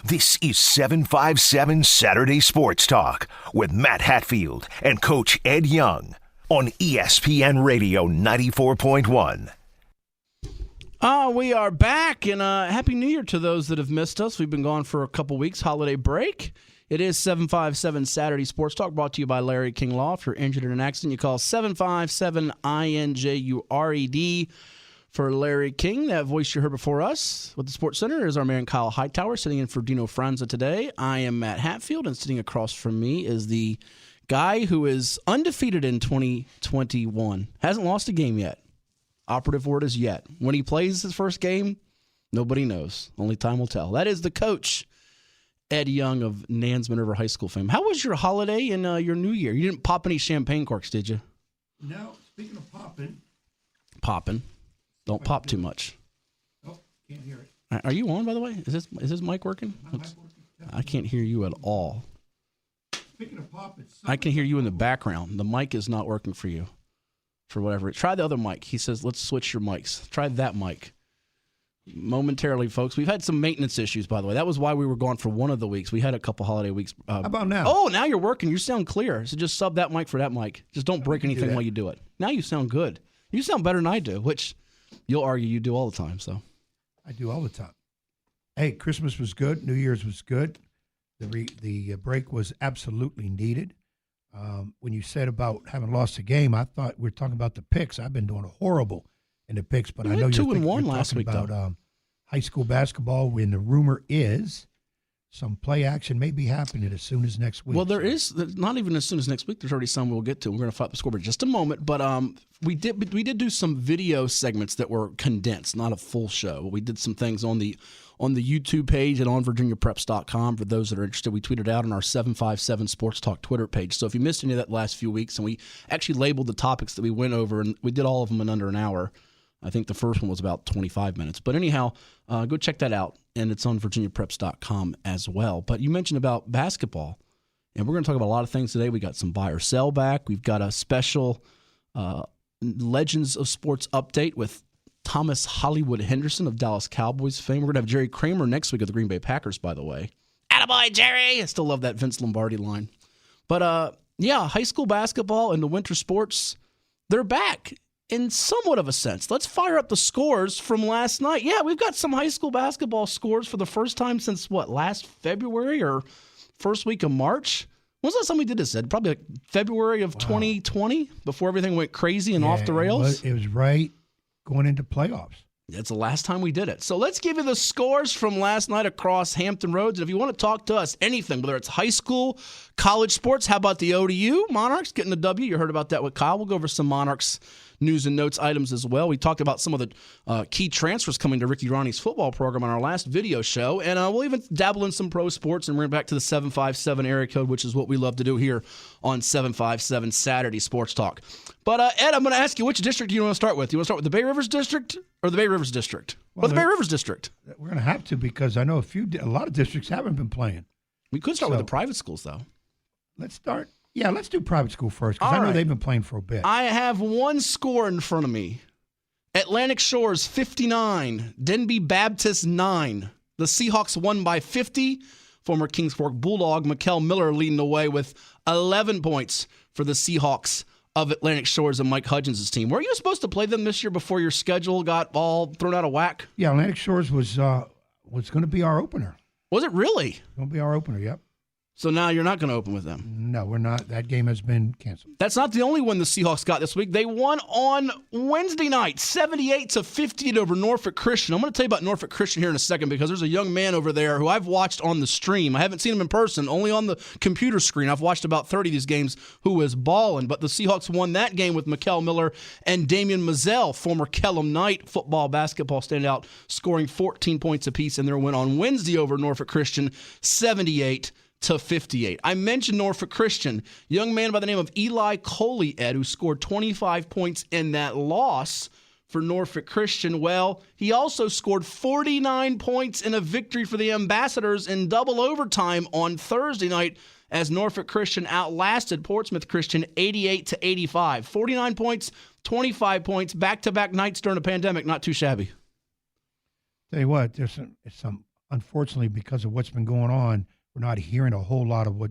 This is 757 Saturday Sports Talk with Matt Hatfield and Coach Ed Young on ESPN Radio 94.1. We are back, and Happy New Year to those that have missed us. We've been gone for a couple weeks, holiday break. It is 757 Saturday Sports Talk, brought to you by Larry King Law. If you're injured in an accident, you call 757-INJURED for Larry King. That voice you heard before us with the Sports Center is our man Kyle Hightower, sitting in for Dino Franza today. I am Matt Hatfield, and sitting across from me is the guy who is undefeated in 2021. Hasn't lost a game yet. Operative word is yet. When he plays his first game, nobody knows. Only time will tell. That is the coach, Ed Young of Nansman River High School fame. How was your holiday and your New Year? You didn't pop any champagne corks, did you? No. Speaking of popping. Popping. Don't pop too much. Oh, can't hear it. Are you on, by the way? Is this mic working? My mic working? I can't hear you at all. Speaking of popping. I can hear you in the background. The mic is not working for you. For whatever. Try the other mic. He says, let's switch your mics. Try that mic. Momentarily, folks. We've had some maintenance issues, by the way. That was why we were gone for one of the weeks. We had a couple holiday weeks. How about now? Oh, now you're working. You sound clear. So just sub that mic for that mic. Just don't break anything while you do it. Now you sound good. You sound better than I do, which you'll argue you do all the time. So I do all the time. Hey, Christmas was good. New Year's was good. The break was absolutely needed. When you said about having lost a game, I thought we were talking about the picks. I've been doing horrible in the picks, but I know you're 2-1 last week about high school basketball. When the rumor is some play action may be happening as soon as next week. Well, there's not even as soon as next week. There's already some we'll get to. We're going to fight the score in just a moment. But we did do some video segments that were condensed, not a full show. We did some things on the YouTube page and on VirginiaPreps.com for those that are interested. We tweeted out on our 757 Sports Talk Twitter page. So if you missed any of that last few weeks, and we actually labeled the topics that we went over, and we did all of them in under an hour. I think the first one was about 25 minutes. But anyhow, go check that out, and it's on VirginiaPreps.com as well. But you mentioned about basketball, and we're going to talk about a lot of things today. We got some buy or sell back. We've got a special Legends of Sports update with Thomas Hollywood Henderson of Dallas Cowboys fame. We're going to have Jerry Kramer next week of the Green Bay Packers, by the way. Attaboy, Jerry! I still love that Vince Lombardi line. But, high school basketball and the winter sports, they're back in somewhat of a sense. Let's fire up the scores from last night. Yeah, we've got some high school basketball scores for the first time since, last February or first week of March? When was the last time we did this, Ed? Probably like February of 2020, before everything went crazy and off the rails? It was right going into playoffs. That's the last time we did it. So let's give you the scores from last night across Hampton Roads. And if you want to talk to us, anything, whether it's high school, college sports, how about the ODU? Monarchs getting the W. You heard about that with Kyle. We'll go over some Monarchs news and notes items as well. We talked about some of the key transfers coming to Ricky Ronnie's football program on our last video show. And we'll even dabble in some pro sports and bring it back to the 757 area code, which is what we love to do here on 757 Saturday Sports Talk. But, Ed, I'm going to ask you, which district do you want to start with? You want to start with the Bay Rivers District or the Bay Rivers District? Or the Bay Rivers District? We're going to have to, because I know a lot of districts haven't been playing. We could start with the private schools, though. Let's start. Yeah, let's do private school first, because I know they've been playing for a bit. I have one score in front of me. Atlantic Shores 59, Denby Baptist 9. The Seahawks won by 50. Former Kings Fork Bulldog Mikkel Miller leading the way with 11 points for the Seahawks of Atlantic Shores and Mike Hudgens' team. Were you supposed to play them this year before your schedule got all thrown out of whack? Yeah, Atlantic Shores was going to be our opener. Was it really? Going to be our opener, yep. So now you're not going to open with them? No, we're not. That game has been canceled. That's not the only one the Seahawks got this week. They won on Wednesday night, 78-50 over Norfolk Christian. I'm going to tell you about Norfolk Christian here in a second, because there's a young man over there who I've watched on the stream. I haven't seen him in person, only on the computer screen. I've watched about 30 of these games, who is balling. But the Seahawks won that game with Mikkel Miller and Damian Mazzell, former Kellum Knight football, basketball standout, scoring 14 points apiece in their win on Wednesday over Norfolk Christian, 78-58. I mentioned Norfolk Christian. Young man by the name of Eli Coley, Ed, who scored 25 points in that loss for Norfolk Christian. Well, he also scored 49 points in a victory for the Ambassadors in double overtime on Thursday night, as Norfolk Christian outlasted Portsmouth Christian 88-85. 49 points, 25 points, back-to-back nights during a pandemic. Not too shabby. Tell you what, there's some unfortunately, because of what's been going on, we're not hearing a whole lot of what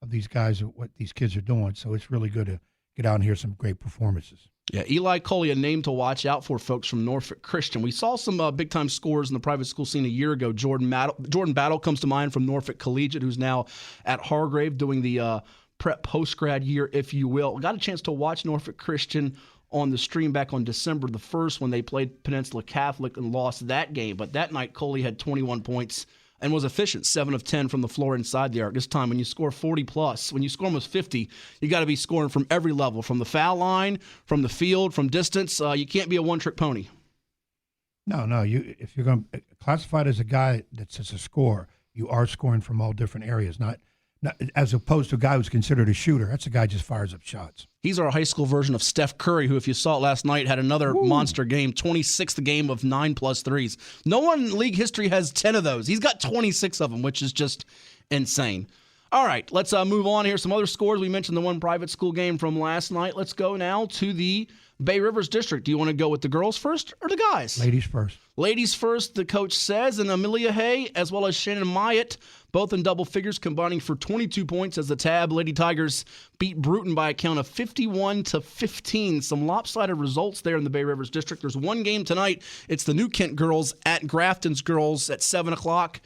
these kids are doing. So it's really good to get out and hear some great performances. Yeah, Eli Coley, a name to watch out for, folks, from Norfolk Christian. We saw some big-time scores in the private school scene a year ago. Jordan Battle comes to mind from Norfolk Collegiate, who's now at Hargrave doing the prep post-grad year, if you will. Got a chance to watch Norfolk Christian on the stream back on December the 1st when they played Peninsula Catholic and lost that game. But that night, Coley had 21 points and was efficient, 7 of 10 from the floor inside the arc. This time, when you score 40-plus, when you score almost 50, you got to be scoring from every level, from the foul line, from the field, from distance. You can't be a one-trick pony. No. If you're going to classify it as a guy that's just a scorer, you are scoring from all different areas, not as opposed to a guy who's considered a shooter. That's a guy who just fires up shots. He's our high school version of Steph Curry, who, if you saw it last night, had another monster game, 26th game of 9+ threes. No one in league history has 10 of those. He's got 26 of them, which is just insane. All right, let's move on here. Some other scores. We mentioned the one private school game from last night. Let's go now to the Bay Rivers District. Do you want to go with the girls first or the guys? Ladies first. Ladies first, the coach says, and Amelia Hay as well as Shannon Myatt, both in double figures, combining for 22 points as the Tab Lady Tigers beat Bruton by a count of 51-15. Some lopsided results there in the Bay Rivers District. There's one game tonight. It's the New Kent girls at Grafton's girls at 7 o'clock.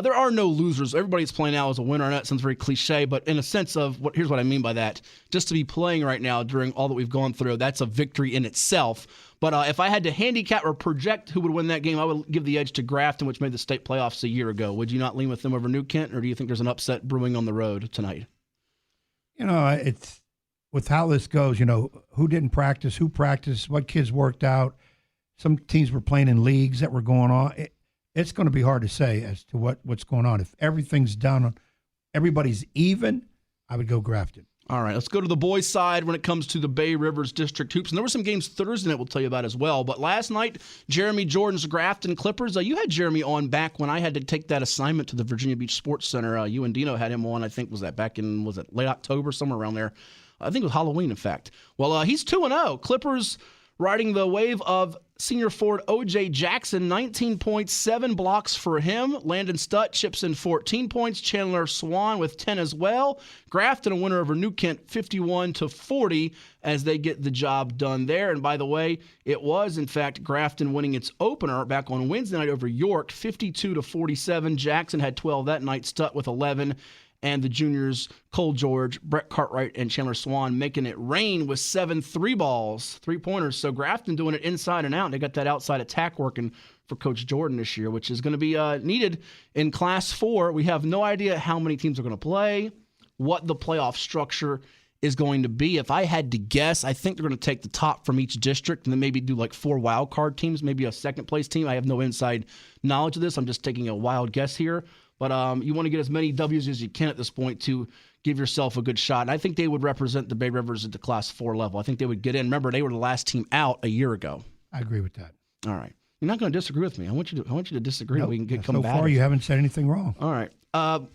There are no losers. Everybody's playing now as a winner, and that sounds very cliche, but in a sense of here's what I mean by that. Just to be playing right now during all that we've gone through, that's a victory in itself. But if I had to handicap or project who would win that game, I would give the edge to Grafton, which made the state playoffs a year ago. Would you not lean with them over New Kent, or do you think there's an upset brewing on the road tonight? It's with how this goes, who didn't practice, who practiced, what kids worked out. Some teams were playing in leagues that were going on. It's going to be hard to say as to what's going on. If everything's done, everybody's even, I would go Grafton. All right, let's go to the boys' side when it comes to the Bay Rivers District Hoops. And there were some games Thursday night we'll tell you about as well. But last night, Jeremy Jordan's Grafton Clippers. You had Jeremy on back when I had to take that assignment to the Virginia Beach Sports Center. You and Dino had him on, I think, was it late October, somewhere around there? I think it was Halloween, in fact. Well, he's 2-0. Clippers riding the wave of senior forward O.J. Jackson, 19 points, 7 blocks for him. Landon Stutt chips in 14 points. Chandler Swan with 10 as well. Grafton a winner over New Kent, 51-40, as they get the job done there. And by the way, it was, in fact, Grafton winning its opener back on Wednesday night over York, 52-47. Jackson had 12 that night, Stutt with 11. And the juniors, Cole George, Brett Cartwright, and Chandler Swan making it rain with 7 3-pointers. So Grafton doing it inside and out. They got that outside attack working for Coach Jordan this year, which is going to be needed in Class 4. We have no idea how many teams are going to play, what the playoff structure is going to be. If I had to guess, I think they're going to take the top from each district and then maybe do like 4 wild card teams, maybe a second-place team. I have no inside knowledge of this. I'm just taking a wild guess here. But you want to get as many W's as you can at this point to give yourself a good shot. And I think they would represent the Bay Rivers at the Class 4 level. I think they would get in. Remember, they were the last team out a year ago. I agree with that. All right. You're not going to disagree with me. I want you to disagree. Nope. We can get combative. So far, you haven't said anything wrong. All right.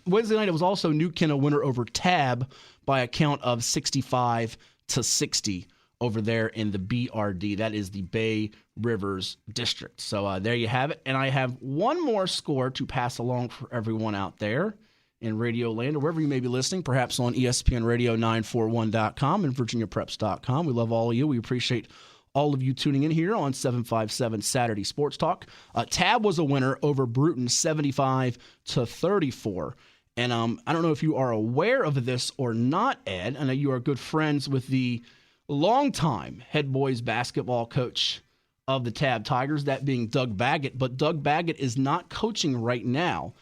Wednesday night, it was also New Kent a winner over Tab by a count of 65-60 over there in the BRD. That is the Bay Rivers District. So there you have it. And I have one more score to pass along for everyone out there in Radio Land or wherever you may be listening, perhaps on ESPN Radio 941.com and VirginiaPreps.com. We love all of you. We appreciate all of you tuning in here on 757 Saturday Sports Talk. Tab was a winner over Bruton, 75-34. And I don't know if you are aware of this or not, Ed. I know you are good friends with the longtime head boys basketball coach of the Tab Tigers, that being Doug Baggett. But Doug Baggett is not coaching right now.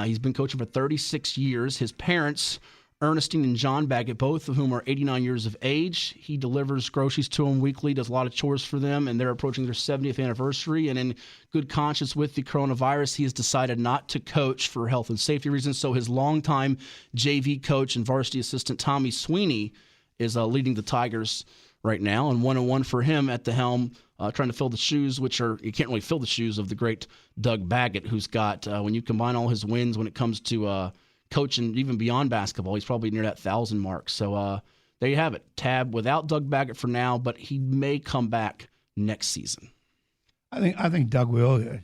He's been coaching for 36 years. His parents, Ernestine and John Baggett, both of whom are 89 years of age. He delivers groceries to them weekly, does a lot of chores for them, and they're approaching their 70th anniversary. And in good conscience with the coronavirus, he has decided not to coach for health and safety reasons. So his longtime JV coach and varsity assistant, Tommy Sweeney, is leading the Tigers right now, and 1-1 for him at the helm, trying to fill the shoes, you can't really fill the shoes of the great Doug Baggett, who's got, when you combine all his wins when it comes to coaching, even beyond basketball, he's probably near that 1,000 mark. So there you have it. Tab without Doug Baggett for now, but he may come back next season. I think Doug will.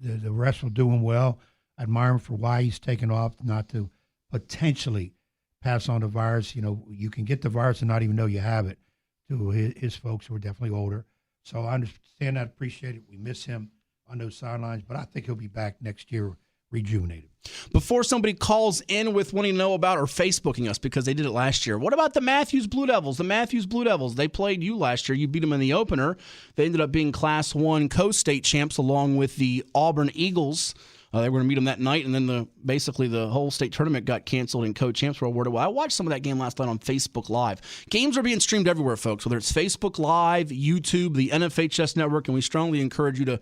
The rest will do him well. I admire him for why he's taken off, not to potentially pass on the virus. You know, you can get the virus and not even know you have it, to his folks who are definitely older. So I understand that, appreciate it. We miss him on those sidelines, but I think he'll be back next year rejuvenated. Before somebody calls in with wanting to know about or Facebooking us because they did it last year, what about the Matthews Blue Devils? The Matthews Blue Devils, they played you last year. You beat them in the opener. They ended up being Class 1 co-state champs along with the Auburn Eagles. They were going to meet them that night, and then basically the whole state tournament got canceled and co-champs were awarded. Well, I watched some of that game last night on Facebook Live. Games are being streamed everywhere, folks, whether it's Facebook Live, YouTube, the NFHS Network, and we strongly encourage you to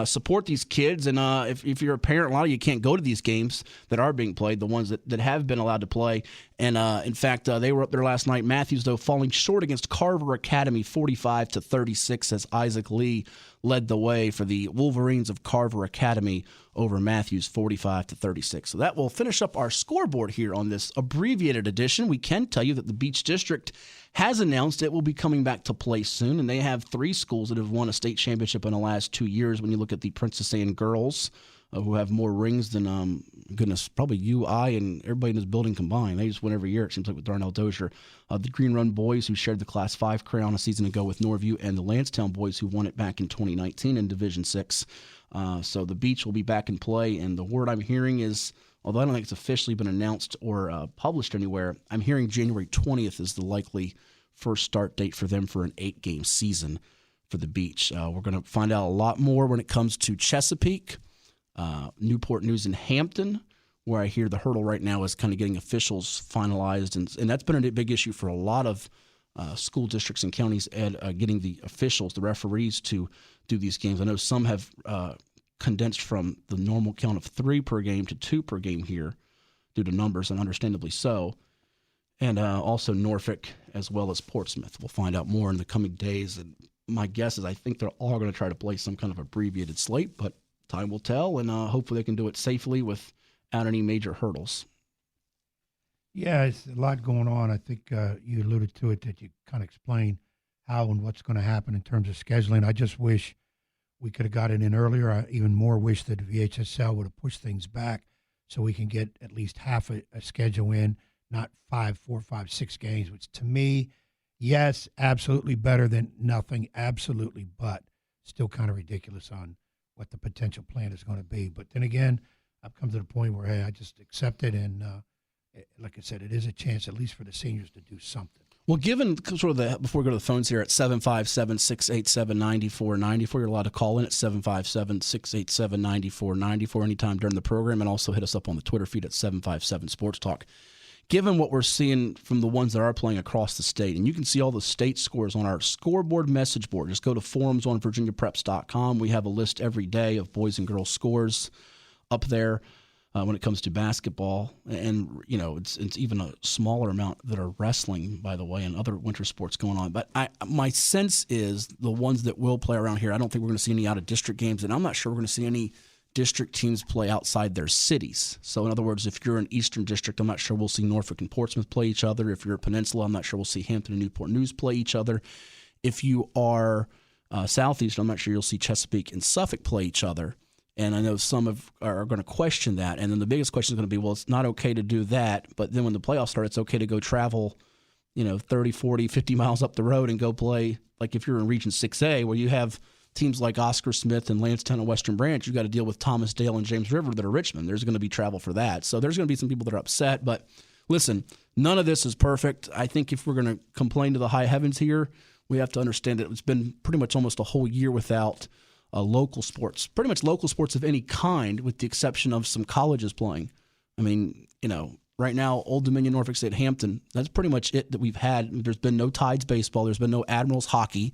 support these kids. And if you're a parent, a lot of you can't go to these games that are being played, the ones that have been allowed to play. And, in fact, they were up there last night. Matthews, though, falling short against Carver Academy 45-36 as Isaac Lee led the way for the Wolverines of Carver Academy over Matthews 45-36. So that will finish up our scoreboard here on this abbreviated edition. We can tell you that the Beach District has announced it will be coming back to play soon, and they have 3 schools that have won a state championship in the last 2 years. When you look at the Princess Anne girls, who have more rings than, probably UI and everybody in this building combined. They just win every year, it seems like, with Darnell Dozier. The Green Run boys, who shared the Class 5 crown a season ago with Norview, and the Lansdowne boys, who won it back in 2019 in Division 6. So the Beach will be back in play, and the word I'm hearing is, although I don't think it's officially been announced or published anywhere, I'm hearing January 20th is the likely first start date for them for an 8-game season for the Beach. We're going to find out a lot more when it comes to Chesapeake. Newport News and Hampton, where I hear the hurdle right now is kind of getting officials finalized, and that's been a big issue for a lot of school districts and counties at getting the officials, the referees, to do these games. I know some have condensed from the normal count of 3 per game to 2 per game here due to numbers, and understandably so. And also Norfolk as well as Portsmouth. We'll find out more in the coming days, and my guess is I think they're all going to try to play some kind of abbreviated slate, but time will tell, and hopefully they can do it safely without any major hurdles. Yeah, it's a lot going on. I think you alluded to it, that you kind of explained how and what's going to happen in terms of scheduling. I just wish we could have got it in earlier. I even more wish that VHSL would have pushed things back so we can get at least half a schedule in, not 5, 4, 5, 6 games, which to me, yes, absolutely better than nothing, absolutely, but still kind of ridiculous on what the potential plan is going to be. But then again, I've come to the point where, hey, I just accept it. And like I said, it is a chance, at least for the seniors, to do something. Well, given sort of before we go to the phones here at 757-687-9494, you're allowed to call in at 757-687-9494 anytime during the program, and also hit us up on the Twitter feed at 757 Sports Talk. Given what we're seeing from the ones that are playing across the state, and you can see all the state scores on our scoreboard message board. Just go to forums on virginiapreps.com. We have a list every day of boys and girls scores up there when it comes to basketball. And, you know, it's even a smaller amount that are wrestling, by the way, and other winter sports going on. But my sense is the ones that will play around here, I don't think we're going to see any out-of-district games, and I'm not sure we're going to see any district teams play outside their cities. So in other words, if you're an Eastern District, I'm not sure we'll see Norfolk and Portsmouth play each other. If you're a Peninsula, I'm not sure we'll see Hampton and Newport News play each other. If you are Southeast, I'm not sure you'll see Chesapeake and Suffolk play each other. And I know some are going to question that. And then the biggest question is going to be, well, it's not okay to do that. But then when the playoffs start, it's okay to go travel, 30, 40, 50 miles up the road and go play. Like if you're in Region 6A, where you have teams like Oscar Smith and Lansdowne and Western Branch, you got to deal with Thomas Dale and James River that are Richmond. There's going to be travel for that. So there's going to be some people that are upset. But listen, none of this is perfect. I think if we're going to complain to the high heavens here, we have to understand that it's been pretty much almost a whole year without local sports, pretty much local sports of any kind, with the exception of some colleges playing. I mean, right now, Old Dominion, Norfolk State, Hampton, that's pretty much it that we've had. There's been no Tides baseball. There's been no Admirals hockey.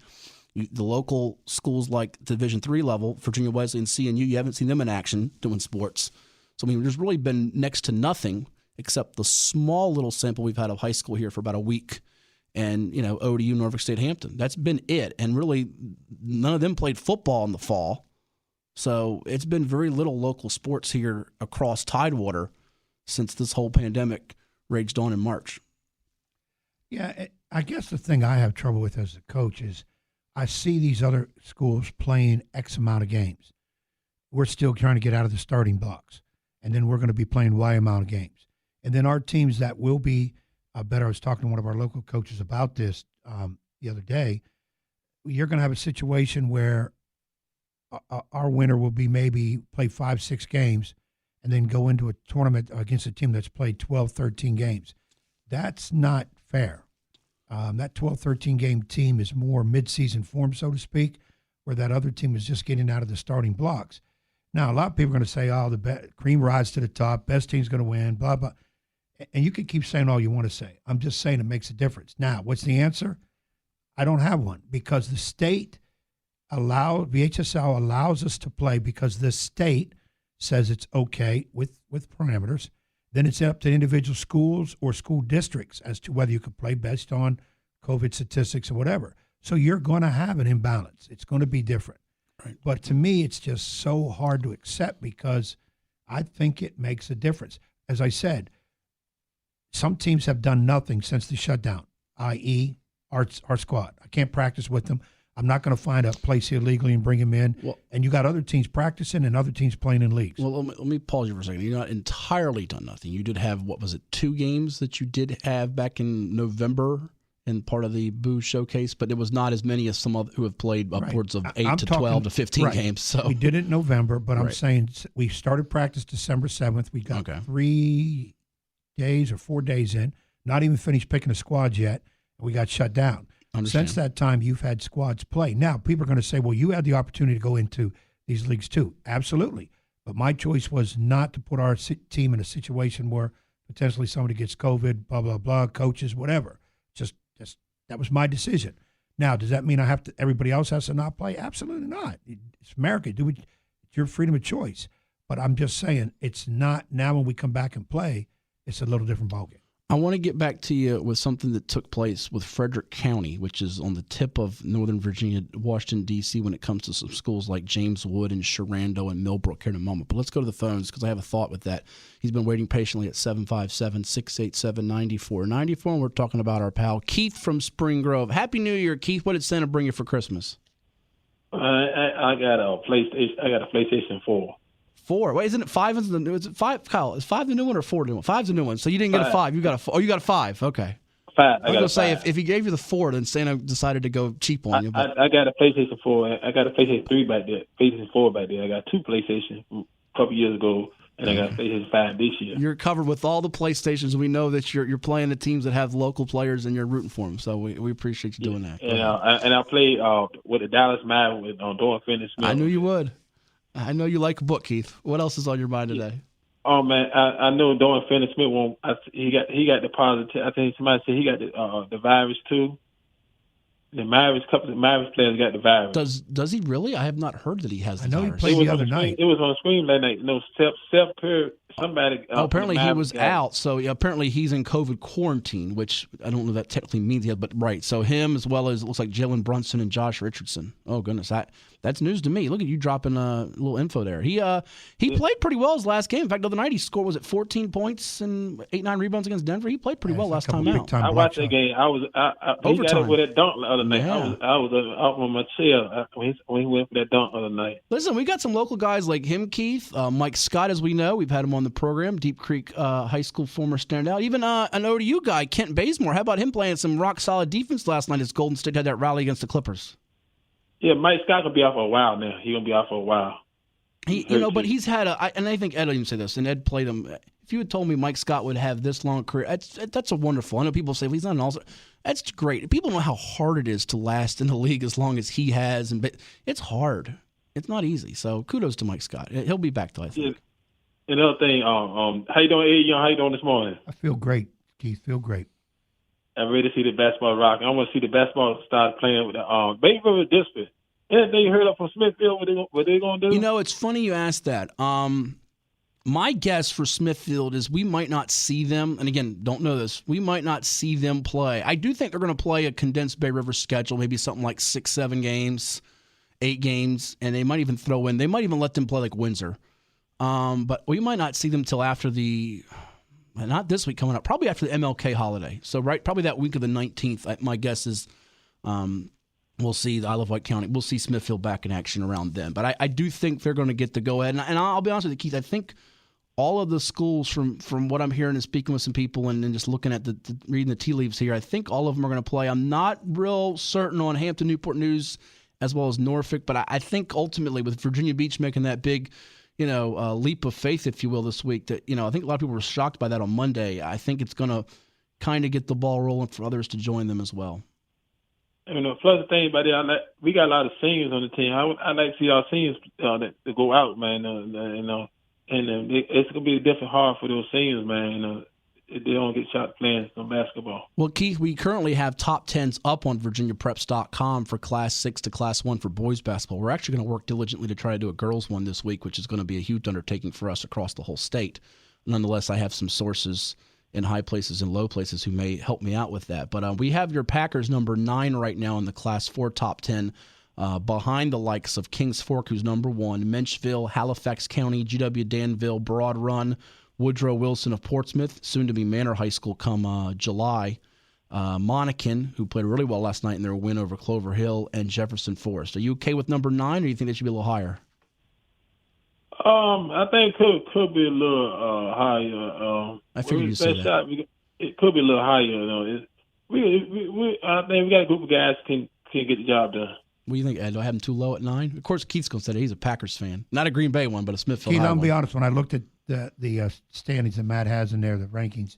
The local schools like Division III level, Virginia Wesley and CNU, you haven't seen them in action doing sports. So, I mean, there's really been next to nothing except the small little sample we've had of high school here for about a week. And, ODU, Norfolk State, Hampton. That's been it. And really, none of them played football in the fall. So it's been very little local sports here across Tidewater since this whole pandemic raged on in March. Yeah, I guess the thing I have trouble with as a coach is I see these other schools playing X amount of games. We're still trying to get out of the starting blocks. and then we're going to be playing Y amount of games. And then our teams that will be better. I was talking to one of our local coaches about this the other day. You're going to have a situation where our winner will be maybe play 5-6 games and then go into a tournament against a team that's played 12, 13 games. That's not fair. That 12, 13 game team is more midseason form, so to speak, where that other team is just getting out of the starting blocks. Now, a lot of people are going to say, the cream rises to the top, best team's going to win, blah, blah. And you can keep saying all you want to say. I'm just saying it makes a difference. Now, what's the answer? I don't have one, because the state VHSL allows us to play because the state says it's okay with parameters. Then it's up to individual schools or school districts as to whether you can play based on COVID statistics or whatever. So you're going to have an imbalance. It's going to be different. Right. But to me, it's just so hard to accept because I think it makes a difference. As I said, some teams have done nothing since the shutdown, i.e., our squad. I can't practice with them. I'm not going to find a place here legally and bring him in. Well, and you got other teams practicing and other teams playing in leagues. Well, let me pause you for a second. You're not entirely done nothing. You did have, 2 games that you did have back in November in part of the Boo Showcase, but it was not as many as some other who have played upwards of 8 to 12 to 15 games. So we did it in November, but I'm saying we started practice December 7th. We got 3 days or 4 days in, not even finished picking a squad yet. We got shut down. Since that time, you've had squads play. Now, people are going to say, well, you had the opportunity to go into these leagues too. Absolutely. But my choice was not to put our team in a situation where potentially somebody gets COVID, blah, blah, blah, coaches, whatever. Just that was my decision. Now, does that mean everybody else has to not play? Absolutely not. It's America. It's your freedom of choice. But I'm just saying it's not now when we come back and play, it's a little different ballgame. I want to get back to you with something that took place with Frederick County, which is on the tip of Northern Virginia, Washington, D.C., when it comes to some schools like James Wood and Sharando and Millbrook here in a moment. But let's go to the phones because I have a thought with that. He's been waiting patiently at 757-687-9494, and we're talking about our pal Keith from Spring Grove. Happy New Year, Keith. What did Santa bring you for Christmas? I got a PlayStation 4. 4. Wait, isn't it 5? Is it 5, Kyle? Is 5 the new one or 4 the new one? 5's the new one. So you didn't get a 5. You got a 4. Oh, you got a 5. Okay. 5. I was going to say, if he gave you the 4, then Santa decided to go cheap on you. But I got a PlayStation 4. I got a PlayStation 3 back there. PlayStation 4 back there. I got 2 PlayStations a couple years ago, and I got a PlayStation 5 this year. You're covered with all the PlayStations. We know that you're playing the teams that have local players, and you're rooting for them. So we appreciate you doing that. And I played with the Dallas Mavericks on Doran Finney-Smith. I knew you would. I know you like a book, Keith. What else is on your mind today? Oh man, I know Doran Finney-Smith won't. He got the positive. I think somebody said he got the virus too. The Mavericks players got the virus. Does he really? I have not heard that he has the virus. I know he played the other night. It was on screen that night. No, Steph Curry. Somebody. Apparently he was out. So apparently he's in COVID quarantine, which I don't know what that technically means yet, but right. So him as well as it looks like Jalen Brunson and Josh Richardson. Oh goodness, that's news to me. Look at you dropping a little info there. He played pretty well his last game. In fact, the other night he scored 14 points and 8-9 rebounds against Denver. He played pretty well last time out. I watched that game. He got it with that dunk the other night. Yeah. I was out on my chair when he went for that dunk the other night. Listen, we got some local guys like him, Keith, Mike Scott, as we know. We've had him on the program. Deep Creek High School former standout. Even an ODU guy, Kent Bazemore. How about him playing some rock solid defense last night as Golden State had that rally against the Clippers? Yeah, Mike Scott gonna be out for a while now. He's gonna be out for a while. But he's had and I think Ed will even say this, and Ed played him. If you had told me Mike Scott would have this long career, that's a wonderful. I know people say, well, he's not an all-star. That's great. People know how hard it is to last in the league as long as he has, but it's hard. It's not easy. So kudos to Mike Scott. He'll be back though, I think. Yeah. Another thing, how you doing, Ed Young? How you doing this morning? I feel great, Keith. Feel great. I'm ready to see the basketball rock. I want to see the basketball start playing with the Bay River District. Anything you heard up from Smithfield? What they going to do? You know, it's funny you asked that. My guess for Smithfield is we might not see them, and again, don't know this, we might not see them play. I do think they're going to play a condensed Bay River schedule, maybe something like 6-7 games, 8 games, and they might even they might even let them play like Windsor. But we might not see them till after not this week coming up, probably after the MLK holiday. So probably that week of the 19th, my guess is we'll see the Isle of Wight County. We'll see Smithfield back in action around then. But I do think they're going to get the go-ahead. And I'll be honest with you, Keith, I think all of the schools, from what I'm hearing and speaking with some people and just looking at reading the tea leaves here, I think all of them are going to play. I'm not real certain on Hampton, Newport News, as well as Norfolk, but I think ultimately with Virginia Beach making that big, leap of faith, if you will, this week, that, I think a lot of people were shocked by that on Monday. I think it's going to kind of get the ball rolling for others to join them as well. Plus the thing about it, we got a lot of seniors on the team. I like to see our seniors to go out, man. And it's going to be definitely hard for those seniors, man. If they don't get shot playing some basketball. Well, Keith, we currently have top 10s up on VirginiaPreps.com for Class 6 to Class 1 for boys basketball. We're actually going to work diligently to try to do a girls one this week, which is going to be a huge undertaking for us across the whole state. Nonetheless, I have some sources in high places and low places who may help me out with that. But we have your Packers number 9 right now in the Class 4 top 10. Behind the likes of Kings Fork, who's number 1, Menchville, Halifax County, GW Danville, Broad Run, Woodrow Wilson of Portsmouth, soon to be Manor High School come July, Monacan, who played really well last night in their win over Clover Hill, and Jefferson Forest. Are you okay with number 9, or do you think they should be a little higher? I think it could be a little higher. I figured you'd say that. It could be a little higher. I think we got a group of guys can get the job done. What do you think, Ed? Do I have him too low at 9? Of course, Keith's going to say that he's a Packers fan. Not a Green Bay one, but a Smithfield Keith, High I'll one. be honest. When I looked at the standings that Matt has in there, the rankings,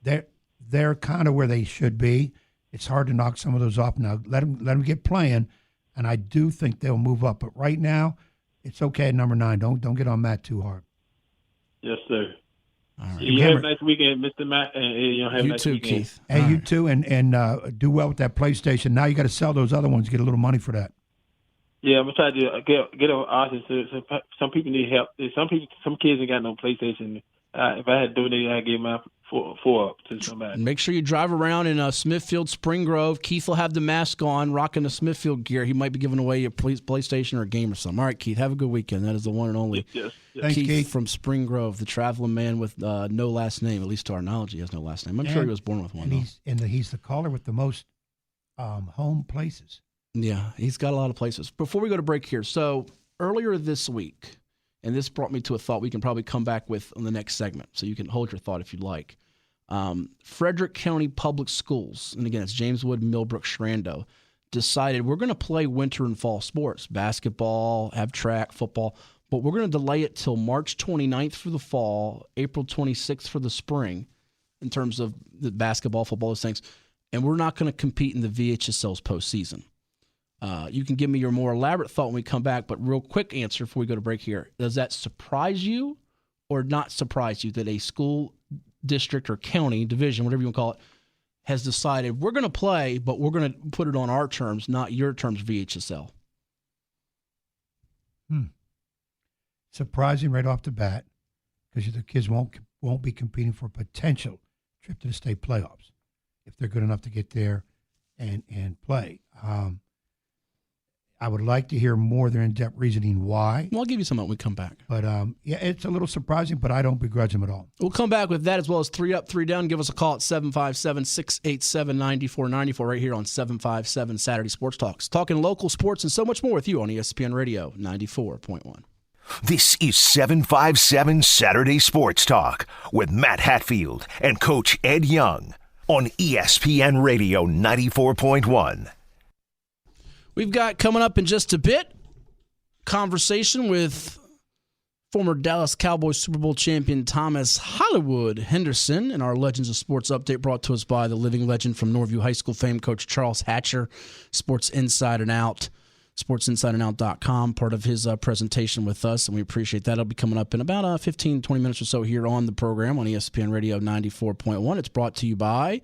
they're kind of where they should be. It's hard to knock some of those off now. Let them get playing, and I do think they'll move up. But right now, it's okay at number 9. Don't get on Matt too hard. Yes, sir. All right. You have a nice weekend, Mr. Matt, and have a nice too, weekend. Keith. Hey, All you right. too, and do well with that PlayStation. Now you got to sell those other ones, get a little money for that. Yeah, I'm gonna try to get an option. Some people need help. Some kids ain't got no PlayStation. If I had to donate, I'd give my four up to somebody. Make sure you drive around in Smithfield, Spring Grove. Keith will have the mask on, rocking the Smithfield gear. He might be giving away a PlayStation or a game or something. All right, Keith, have a good weekend. That is the one and only Yes. Thanks, Keith from Spring Grove, the traveling man with no last name. At least to our knowledge, he has no last name. I'm sure he was born with one. He's the caller with the most home places. Yeah, he's got a lot of places. Before we go to break here, so earlier this week, and this brought me to a thought we can probably come back with on the next segment, so you can hold your thought if you'd like. Frederick County Public Schools, and again, it's Jameswood, Millbrook, Shrando, decided we're going to play winter and fall sports, basketball, have track, football, but we're going to delay it till March 29th for the fall, April 26th for the spring, in terms of the basketball, football, those things, and we're not going to compete in the VHSL's postseason. You can give me your more elaborate thought when we come back, but real quick answer before we go to break here. Does that surprise you or not surprise you that a school district or county, division, whatever you want to call it, has decided we're going to play, but we're going to put it on our terms, not your terms, VHSL? Surprising right off the bat, because the kids won't be competing for a potential trip to the state playoffs if they're good enough to get there and play. I would like to hear more of their in-depth reasoning why. Well, I'll give you some when we come back. But, yeah, it's a little surprising, but I don't begrudge them at all. We'll come back with that as well as 3 Up, 3 Down. Give us a call at 757-687-9494 right here on 757 Saturday Sports Talks. Talking local sports and so much more with you on ESPN Radio 94.1. This is 757 Saturday Sports Talk with Matt Hatfield and Coach Ed Young on ESPN Radio 94.1. We've got coming up in just a bit, conversation with former Dallas Cowboys Super Bowl champion Thomas Hollywood Henderson in our Legends of Sports update brought to us by the living legend from Norview High School fame, Coach Charles Hatcher, Sports Inside and Out, sportsinsideandout.com, part of his presentation with us, and we appreciate that. It'll be coming up in about 15, 20 minutes or so here on the program on ESPN Radio 94.1. It's brought to you by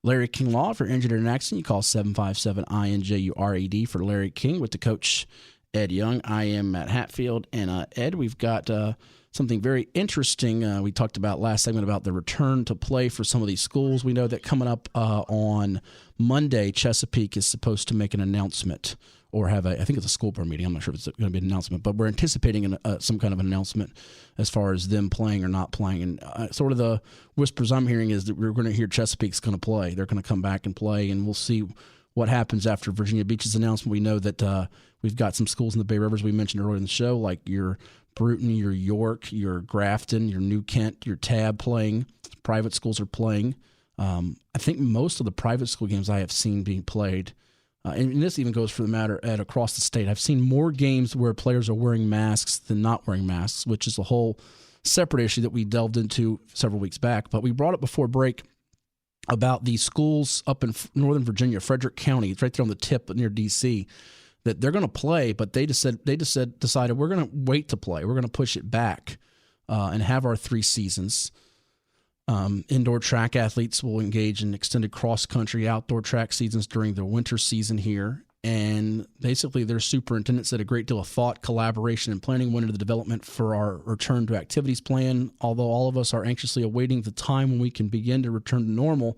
Larry King Law. For injured or an accident, you call 757-INJURED for Larry King with the coach, Ed Young. I am Matt Hatfield. And Ed, we've got something very interesting. We talked about last segment about the return to play for some of these schools. We know that coming up on Monday, Chesapeake is supposed to make an announcement or have I think it's a school board meeting. I'm not sure if it's going to be an announcement, but we're anticipating some kind of an announcement as far as them playing or not playing. And sort of the whispers I'm hearing is that we're going to hear Chesapeake's going to play. They're going to come back and play, and we'll see what happens after Virginia Beach's announcement. We know that we've got some schools in the Bay Rivers we mentioned earlier in the show, like your Bruton, your York, your Grafton, your New Kent, your Tab playing. Private schools are playing. I think most of the private school games I have seen being played, and this even goes for the matter at across the state. I've seen more games where players are wearing masks than not wearing masks, which is a whole separate issue that we delved into several weeks back. But we brought up before break about the schools up in Northern Virginia, Frederick County. It's right there on the tip near D.C., that they're going to play, but they decided we're going to wait to play. We're going to push it back and have our 3 seasons. Indoor track athletes will engage in extended cross-country outdoor track seasons during the winter season here. And basically their superintendent said a great deal of thought, collaboration, and planning went into the development for our return to activities plan. Although all of us are anxiously awaiting the time when we can begin to return to normal,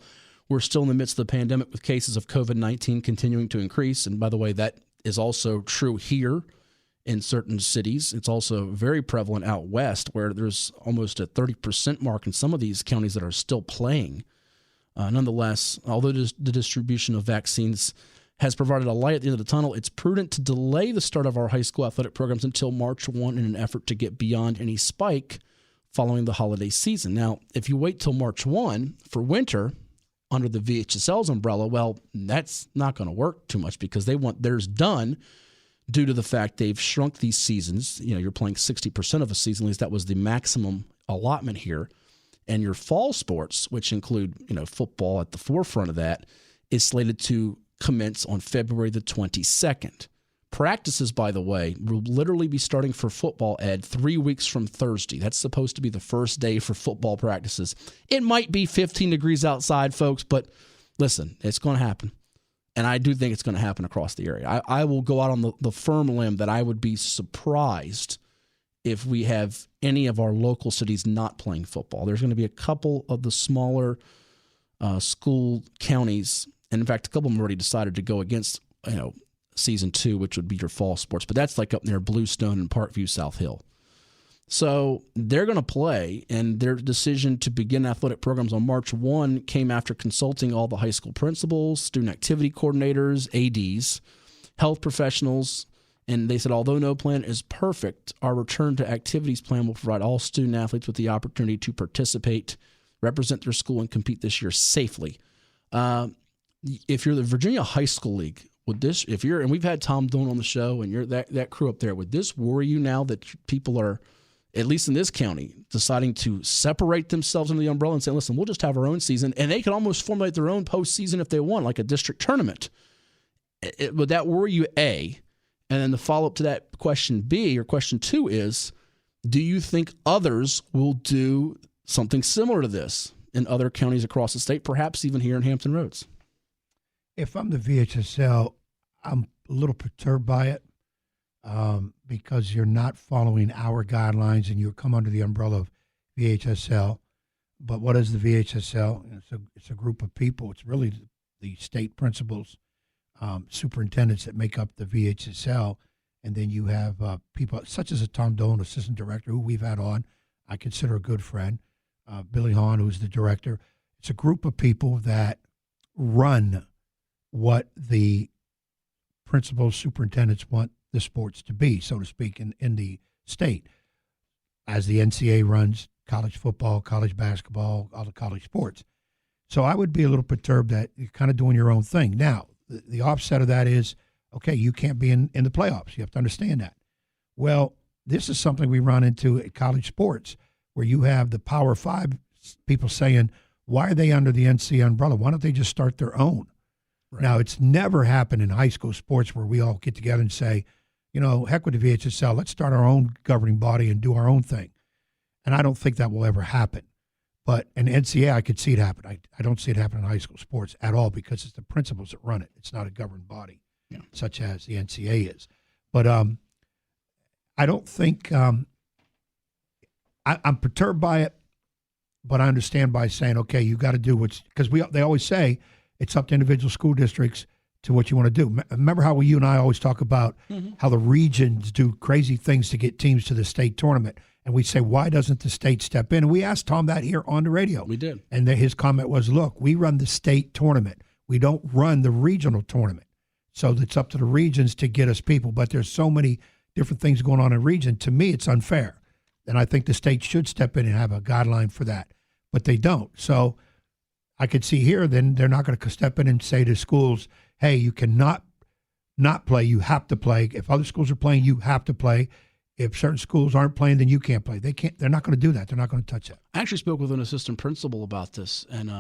we're still in the midst of the pandemic with cases of COVID-19 continuing to increase. And by the way, that is also true here in certain cities. It's also very prevalent out west, where there's almost a 30% mark in some of these counties that are still playing. Nonetheless, although the distribution of vaccines has provided a light at the end of the tunnel, it's prudent to delay the start of our high school athletic programs until March 1 in an effort to get beyond any spike following the holiday season. Now, if you wait till March 1 for winter under the VHSL's umbrella, well, that's not going to work too much because they want theirs done due to the fact they've shrunk these seasons. You know, you're playing 60% of a season, at least that was the maximum allotment here. And your fall sports, which include, football at the forefront of that, is slated to commence on February the 22nd. Practices, by the way, will literally be starting for football, Ed, 3 weeks from Thursday. That's supposed to be the first day for football practices. It might be 15 degrees outside, folks, but listen, it's going to happen. And I do think it's going to happen across the area. I will go out on the firm limb that I would be surprised if we have any of our local cities not playing football. There's going to be a couple of the smaller school counties, and in fact, a couple of them already decided to go against season 2, which would be your fall sports. But that's like up near Bluestone and Parkview, South Hill. So they're going to play, and their decision to begin athletic programs on March 1 came after consulting all the high school principals, student activity coordinators, ADs, health professionals, and they said, although no plan is perfect, our return to activities plan will provide all student athletes with the opportunity to participate, represent their school, and compete this year safely. If you're the Virginia High School League, and we've had Tom Doan on the show, and you're that crew up there, would this worry you now that people are, at least in this county, deciding to separate themselves under the umbrella and say, listen, we'll just have our own season, and they can almost formulate their own postseason if they want, like a district tournament? Would that worry you, A? And then the follow-up to that question B, or question 2 is, do you think others will do something similar to this in other counties across the state, perhaps even here in Hampton Roads? If I'm the VHSL, I'm a little perturbed by it. Because you're not following our guidelines and you come under the umbrella of VHSL. But what is the VHSL? It's a group of people. It's really the state principals, superintendents that make up the VHSL. And then you have people such as a Tom Doan, assistant director, who we've had on, I consider a good friend, Billy Hahn, who's the director. It's a group of people that run what the principals, superintendents want the sports to be, so to speak, in the state, as the NCAA runs college football, college basketball, all the college sports. So I would be a little perturbed that you're kind of doing your own thing. Now, the offset of that is, okay, you can't be in the playoffs. You have to understand that. Well, this is something we run into at college sports, where you have the Power 5 people saying, why are they under the NCAA umbrella? Why don't they just start their own? Right. Now, it's never happened in high school sports where we all get together and say, heck with the VHSL, let's start our own governing body and do our own thing. And I don't think that will ever happen. But in NCAA, I could see it happen. I don't see it happen in high school sports at all because it's the principals that run it. It's not a governing body, such as the NCAA is. But I don't think I'm perturbed by it, but I understand by saying, okay, you got to do because they always say it's up to individual school districts to what you want to do. Remember how you and I always talk about how the regions do crazy things to get teams to the state tournament. And we say, why doesn't the state step in? And we asked Tom that here on the radio. We did. And his comment was, look, we run the state tournament. We don't run the regional tournament. So it's up to the regions to get us people. But there's so many different things going on in the region. To me, it's unfair. And I think the state should step in and have a guideline for that. But they don't. So I could see here, then they're not going to step in and say to schools, hey, you cannot not play. You have to play. If other schools are playing, you have to play. If certain schools aren't playing, then you can't play. They're not going to do that. They're not going to touch that. I actually spoke with an assistant principal about this, and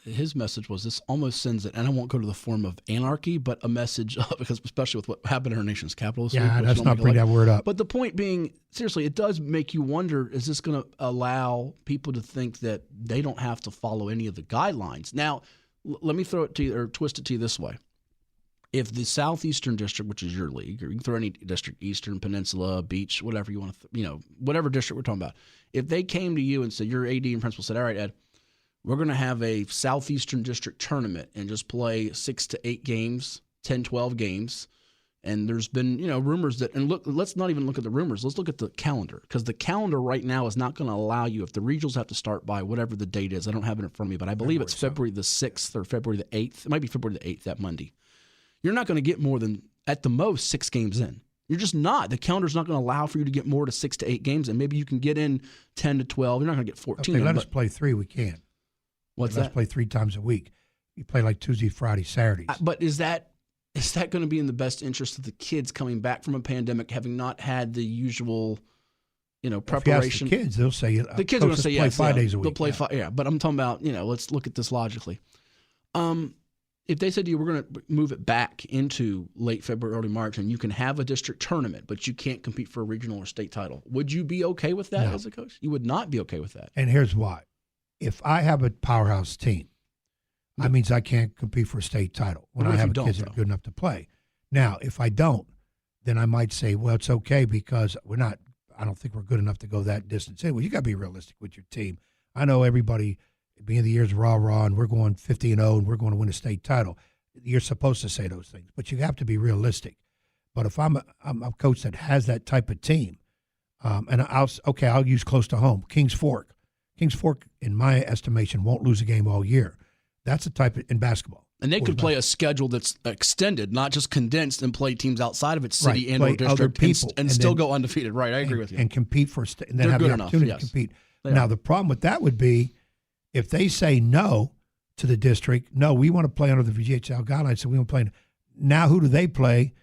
his message was this almost sends it, and I won't go to the form of anarchy, but a message of, because especially with what happened in our nation's capital this week. Yeah, let's not bring that word up. But the point being, seriously, it does make you wonder, is this going to allow people to think that they don't have to follow any of the guidelines? Now, let me throw it to you, or twist it to you this way. If the Southeastern District, which is your league, or you can throw any district, Eastern, Peninsula, Beach, whatever you want to, whatever district we're talking about, if they came to you and said, your AD and principal said, all right, Ed, we're going to have a Southeastern District tournament and just play 6 to 8 games, 10, 12 games, and there's been, rumors that, and look, let's not even look at the rumors, let's look at the calendar, because the calendar right now is not going to allow you, if the regionals have to start by whatever the date is, I don't have it in front of me, but I believe it's February the 6th or February the 8th. It might be February the 8th, that Monday. You're not going to get more than, at the most, 6 games in. You're just not. The calendar's not going to allow for you to get more to 6 to 8 games, and maybe you can get in 10 to 12. You're not going to get 14. Okay, let us play 3. We can. What's that? Let's play 3 times a week. You play like Tuesday, Friday, Saturdays. But is that going to be in the best interest of the kids coming back from a pandemic, having not had the usual, preparation? If you ask the kids, they'll say the kids are going to say yes. Play 5 days a week. They'll play 5. Yeah, but I'm talking about let's look at this logically. If they said to you, we're going to move it back into late February, early March, and you can have a district tournament, but you can't compete for a regional or state title, would you be okay with that as a coach? You would not be okay with that. And here's why. If I have a powerhouse team, that means I can't compete for a state title when I have kids that are good enough to play. Now, if I don't, then I might say, well, it's okay because I don't think we're good enough to go that distance. Well, you got to be realistic with your team. I know everybody – at the beginning of the year is rah-rah, and we're going 50-0, and we're going to win a state title. You're supposed to say those things, but you have to be realistic. But if I'm a coach that has that type of team, and I'll use close to home, Kings Fork. Kings Fork, in my estimation, won't lose a game all year. That's the type in basketball. And they could play a schedule that's extended, not just condensed, and play teams outside of its city and or district and still go undefeated. Right, I agree with you. And compete for and then have the opportunity to compete. Now, the problem with that would be, if they say no to the district, no, we want to play under the VHSL guidelines, so we want to play. Now, who do they play?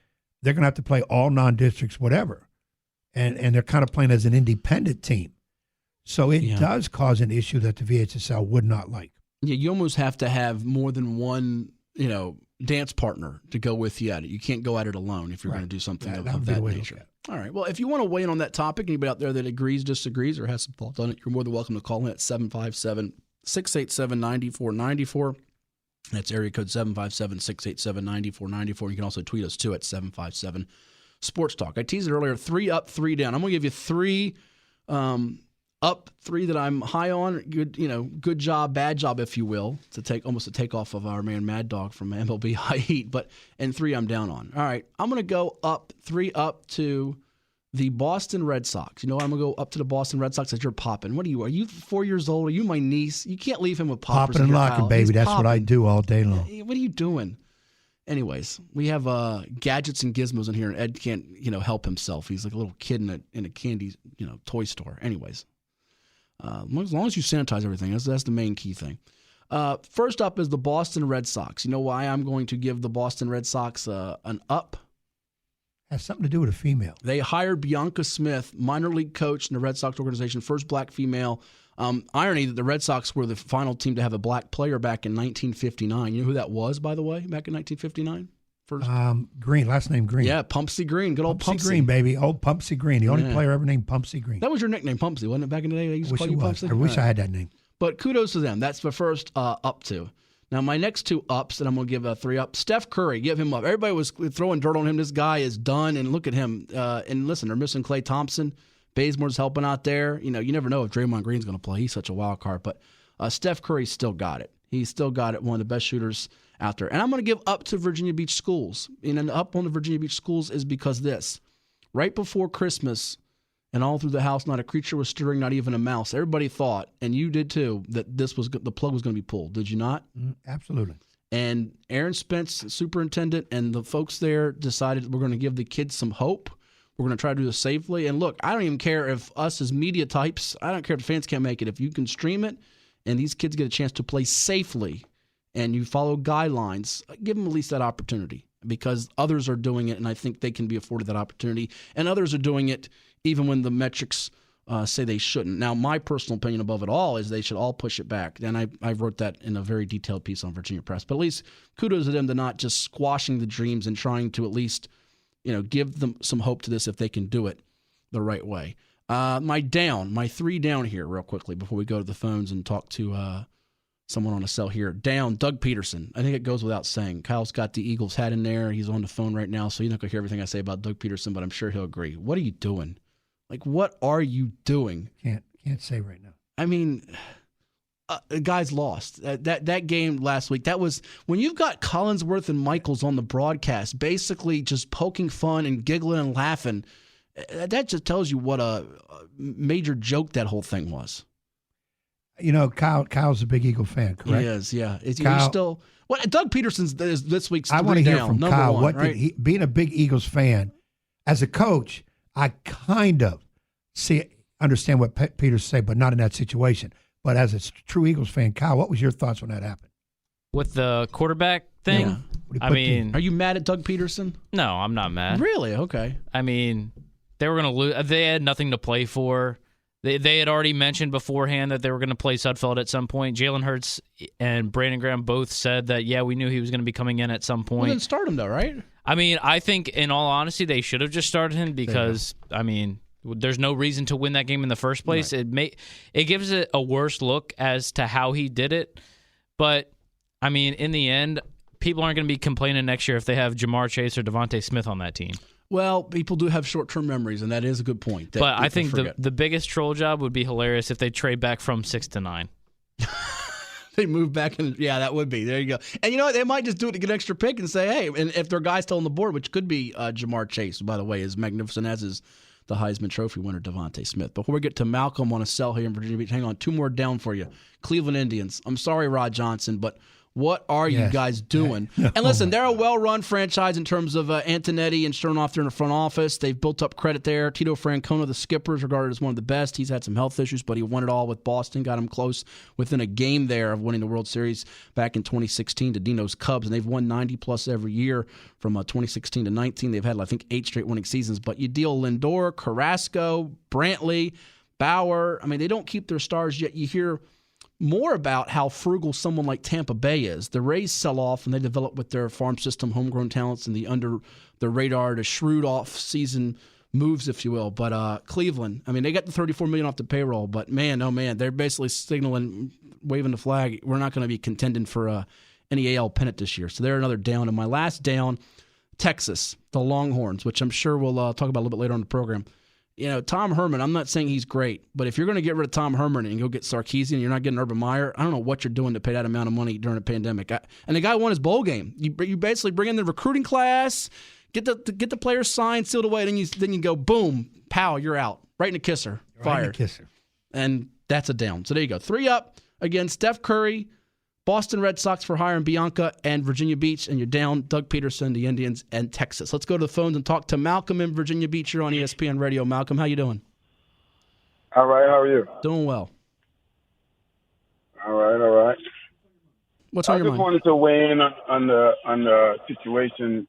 They're going to have to play all non-districts, whatever. And they're kind of playing as an independent team. So it does cause an issue that the VHSL would not like. Yeah, you almost have to have more than one, dance partner to go with you at it. You can't go at it alone if you're going to do something of that nature. All right. Well, if you want to weigh in on that topic, anybody out there that agrees, disagrees, or has some thoughts on it, you're more than welcome to call in at 757-687-9494. That's area code 757-687-9494. You can also tweet us, too, at 757 Sports Talk. I teased it earlier, 3 up, 3 down. I'm going to give you 3 up, 3 that I'm high on. Good job, bad job, if you will, to take off of our man Mad Dog from MLB High Heat. And 3 I'm down on. All right, I'm going to go up 3 up to the Boston Red Sox. I'm going to go up to the Boston Red Sox as you're popping. What are you? Are you 4 years old? Are you my niece? You can't leave him with poppers. Popping and locking, baby. That's what I do all day long. What are you doing? Anyways, we have gadgets and gizmos in here, and Ed can't, help himself. He's like a little kid in a candy, toy store. Anyways, as long as you sanitize everything, that's the main key thing. First up is the Boston Red Sox. You know why I'm going to give the Boston Red Sox an up? Has something to do with a female. They hired Bianca Smith, minor league coach in the Red Sox organization, first black female. Irony that the Red Sox were the final team to have a black player back in 1959. You know who that was, by the way, back in 1959? Green, last name Green. Yeah, Pumpsy Green. Good old Pumpsy Green, baby. Old Pumpsy Green. The only player ever named Pumpsy Green. That was your nickname, Pumpsy, wasn't it, back in the day? They used to call you Pumpsy? I wish I had that name. But kudos to them. That's the first up to. Now, my next 2 ups, and I'm going to give a 3 up. Steph Curry, give him up. Everybody was throwing dirt on him. This guy is done, and look at him. And listen, they're missing Klay Thompson. Bazemore's helping out there. You never know if Draymond Green's going to play. He's such a wild card. But Steph Curry still got it. He's still got it, one of the best shooters out there. And I'm going to give up to Virginia Beach schools. And an up on the Virginia Beach schools is because this. Right before Christmas, and all through the house, not a creature was stirring, not even a mouse. Everybody thought, and you did too, that the plug was going to be pulled. Did you not? Absolutely. And Aaron Spence, superintendent, and the folks there decided we're going to give the kids some hope. We're going to try to do this safely. And look, I don't even care if us as media types, I don't care if the fans can't make it. If you can stream it and these kids get a chance to play safely and you follow guidelines, give them at least that opportunity, because others are doing it, and I think they can be afforded that opportunity. And others are doing it even when the metrics say they shouldn't. Now, my personal opinion above it all is they should all push it back. And I wrote that in a very detailed piece on Virginia Press. But at least kudos to them to not just squashing the dreams and trying to at least, give them some hope to this if they can do it the right way. My 3 down here real quickly before we go to the phones and talk to someone on a cell here. Down, Doug Peterson. I think it goes without saying. Kyle's got the Eagles hat in there. He's on the phone right now, so you're not going to hear everything I say about Doug Peterson, but I'm sure he'll agree. What are you doing? What are you doing? Can't say right now. I mean, the guy's lost. That game last week, that was when you've got Collinsworth and Michaels on the broadcast, basically just poking fun and giggling and laughing. That just tells you what a major joke that whole thing was. Kyle's a big Eagle fan, correct? He is, yeah. Is Kyle, he still? Doug Peterson's is this week's. I want to hear from Kyle. One, what right? did he? Being a big Eagles fan, as a coach, I kind of understand what Peters say, but not in that situation. But as a true Eagles fan, Kyle, what was your thoughts when that happened? With the quarterback thing? Yeah. Are you mad at Doug Peterson? No, I'm not mad. Really? Okay. I mean, they were going to lose. They had nothing to play for. They had already mentioned beforehand that they were going to play Sudfeld at some point. Jalen Hurts and Brandon Graham both said that, yeah, we knew he was going to be coming in at some point. Well, then start him, though, right? I mean, I think, in all honesty, they should have just started him because, there's no reason to win that game in the first place. Right. It gives it a worse look as to how he did it. But, in the end, people aren't going to be complaining next year if they have Jamar Chase or Devontae Smith on that team. Well, people do have short-term memories, and that is a good point. But I think the biggest troll job would be hilarious if they trade back from 6 to 9. They move back, and yeah, that would be. There you go. And you know what? They might just do it to get an extra pick and say, hey, and if their guy's still on the board, which could be Jamar Chase, by the way, as magnificent as is the Heisman Trophy winner, Devontae Smith. Before we get to Malcolm on a cell here in Virginia Beach, hang on, 2 more down for you. Cleveland Indians. I'm sorry, Rod Johnson, but what are you guys doing? No, and listen, they're a well-run franchise in terms of Antonetti and Sternoff there in the front office. They've built up credit there. Tito Francona, the skipper, is regarded as one of the best. He's had some health issues, but he won it all with Boston, got him close within a game there of winning the World Series back in 2016 to Dino's Cubs, and they've won 90-plus every year from 2016 to 19. They've had, I think, 8 straight winning seasons. But you deal Lindor, Carrasco, Brantley, Bauer. They don't keep their stars, yet you hear more about how frugal someone like Tampa Bay is. The Rays sell off and they develop with their farm system, homegrown talents, and the under the radar to shrewd off-season moves, if you will. But Cleveland, they got the $34 million off the payroll, but man, oh man, they're basically signaling, waving the flag, we're not going to be contending for any AL pennant this year. So they're another down. And my last down, Texas, the Longhorns, which I'm sure we'll talk about a little bit later on in the program. Tom Herman, I'm not saying he's great, but if you're going to get rid of Tom Herman and go get Sarkisian and you're not getting Urban Meyer, I don't know what you're doing to pay that amount of money during a pandemic. And the guy won his bowl game. You basically bring in the recruiting class, get the players signed, sealed away, then you go, boom, pow, you're out. Right in the kisser. Fired. Right in the kisser. And that's a down. So there you go. 3 up. Again, Steph Curry, Boston Red Sox for hire and Bianca, and Virginia Beach, and you're down Doug Peterson, the Indians, and Texas. Let's go to the phones and talk to Malcolm in Virginia Beach. You're on ESPN Radio. Malcolm, how you doing? All right, how are you? Doing well. All right. What's on your mind? I just wanted to weigh in on the situation,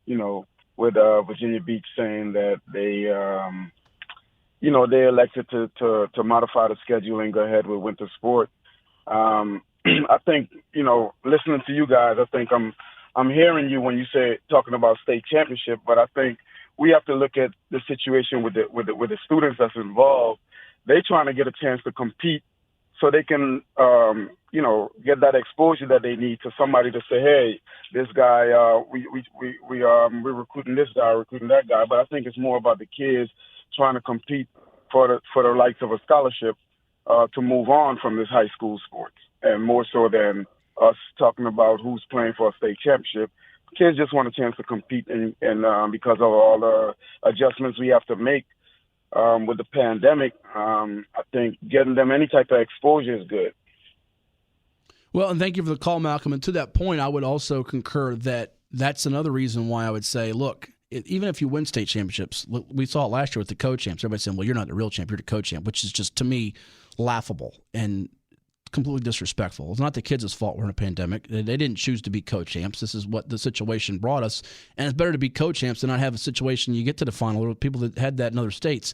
with Virginia Beach saying that they, they elected to modify the schedule and go ahead with winter sport. I think, listening to you guys, I think I'm hearing you when you say talking about state championship, but I think we have to look at the situation with the students that's involved. They trying to get a chance to compete so they can, get that exposure that they need to somebody to say, hey, this guy, we're recruiting this guy, recruiting that guy. But I think it's more about the kids trying to compete for the likes of a scholarship to move on from this high school sports. And more so than us talking about who's playing for a state championship. Kids just want a chance to compete, and because of all the adjustments we have to make with the pandemic, I think getting them any type of exposure is good. Well, and thank you for the call, Malcolm. And to that point, I would also concur that that's another reason why I would say, look, even if you win state championships, we saw it last year with the co-champs. Everybody saying, well, you're not the real champ, you're the co-champ, which is just, to me, laughable and completely disrespectful. It's not the kids' fault we're in a pandemic. They didn't choose to be co-champs. This is what the situation brought us. And it's better to be co-champs than not have a situation you get to the final with people that had that in other states.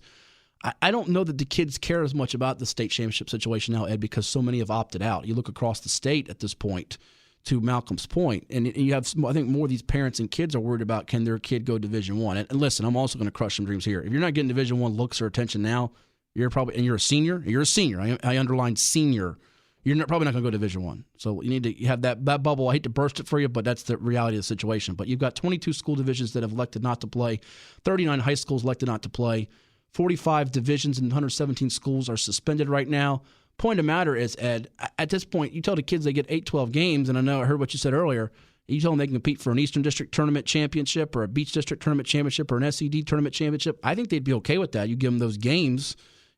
I don't know that the kids care as much about the state championship situation now, Ed, because so many have opted out. You look across the state at this point, to Malcolm's point, and you have, I think, more of these parents and kids are worried about, can their kid go Division I? And listen, I'm also going to crush some dreams here. If you're not getting Division I looks or attention now, you're a senior. You're a senior. I underline senior. You're probably not going to go Division I. So you need to have that bubble. I hate to burst it for you, but that's the reality of the situation. But you've got 22 school divisions that have elected not to play, 39 high schools elected not to play, 45 divisions and 117 schools are suspended right now. Point of matter is, Ed, at this point, you tell the kids they get 8-12 games, and I heard what you said earlier. You tell them they can compete for an Eastern District Tournament Championship or a Beach District Tournament Championship or an SED Tournament Championship. I think they'd be okay with that. You give them those games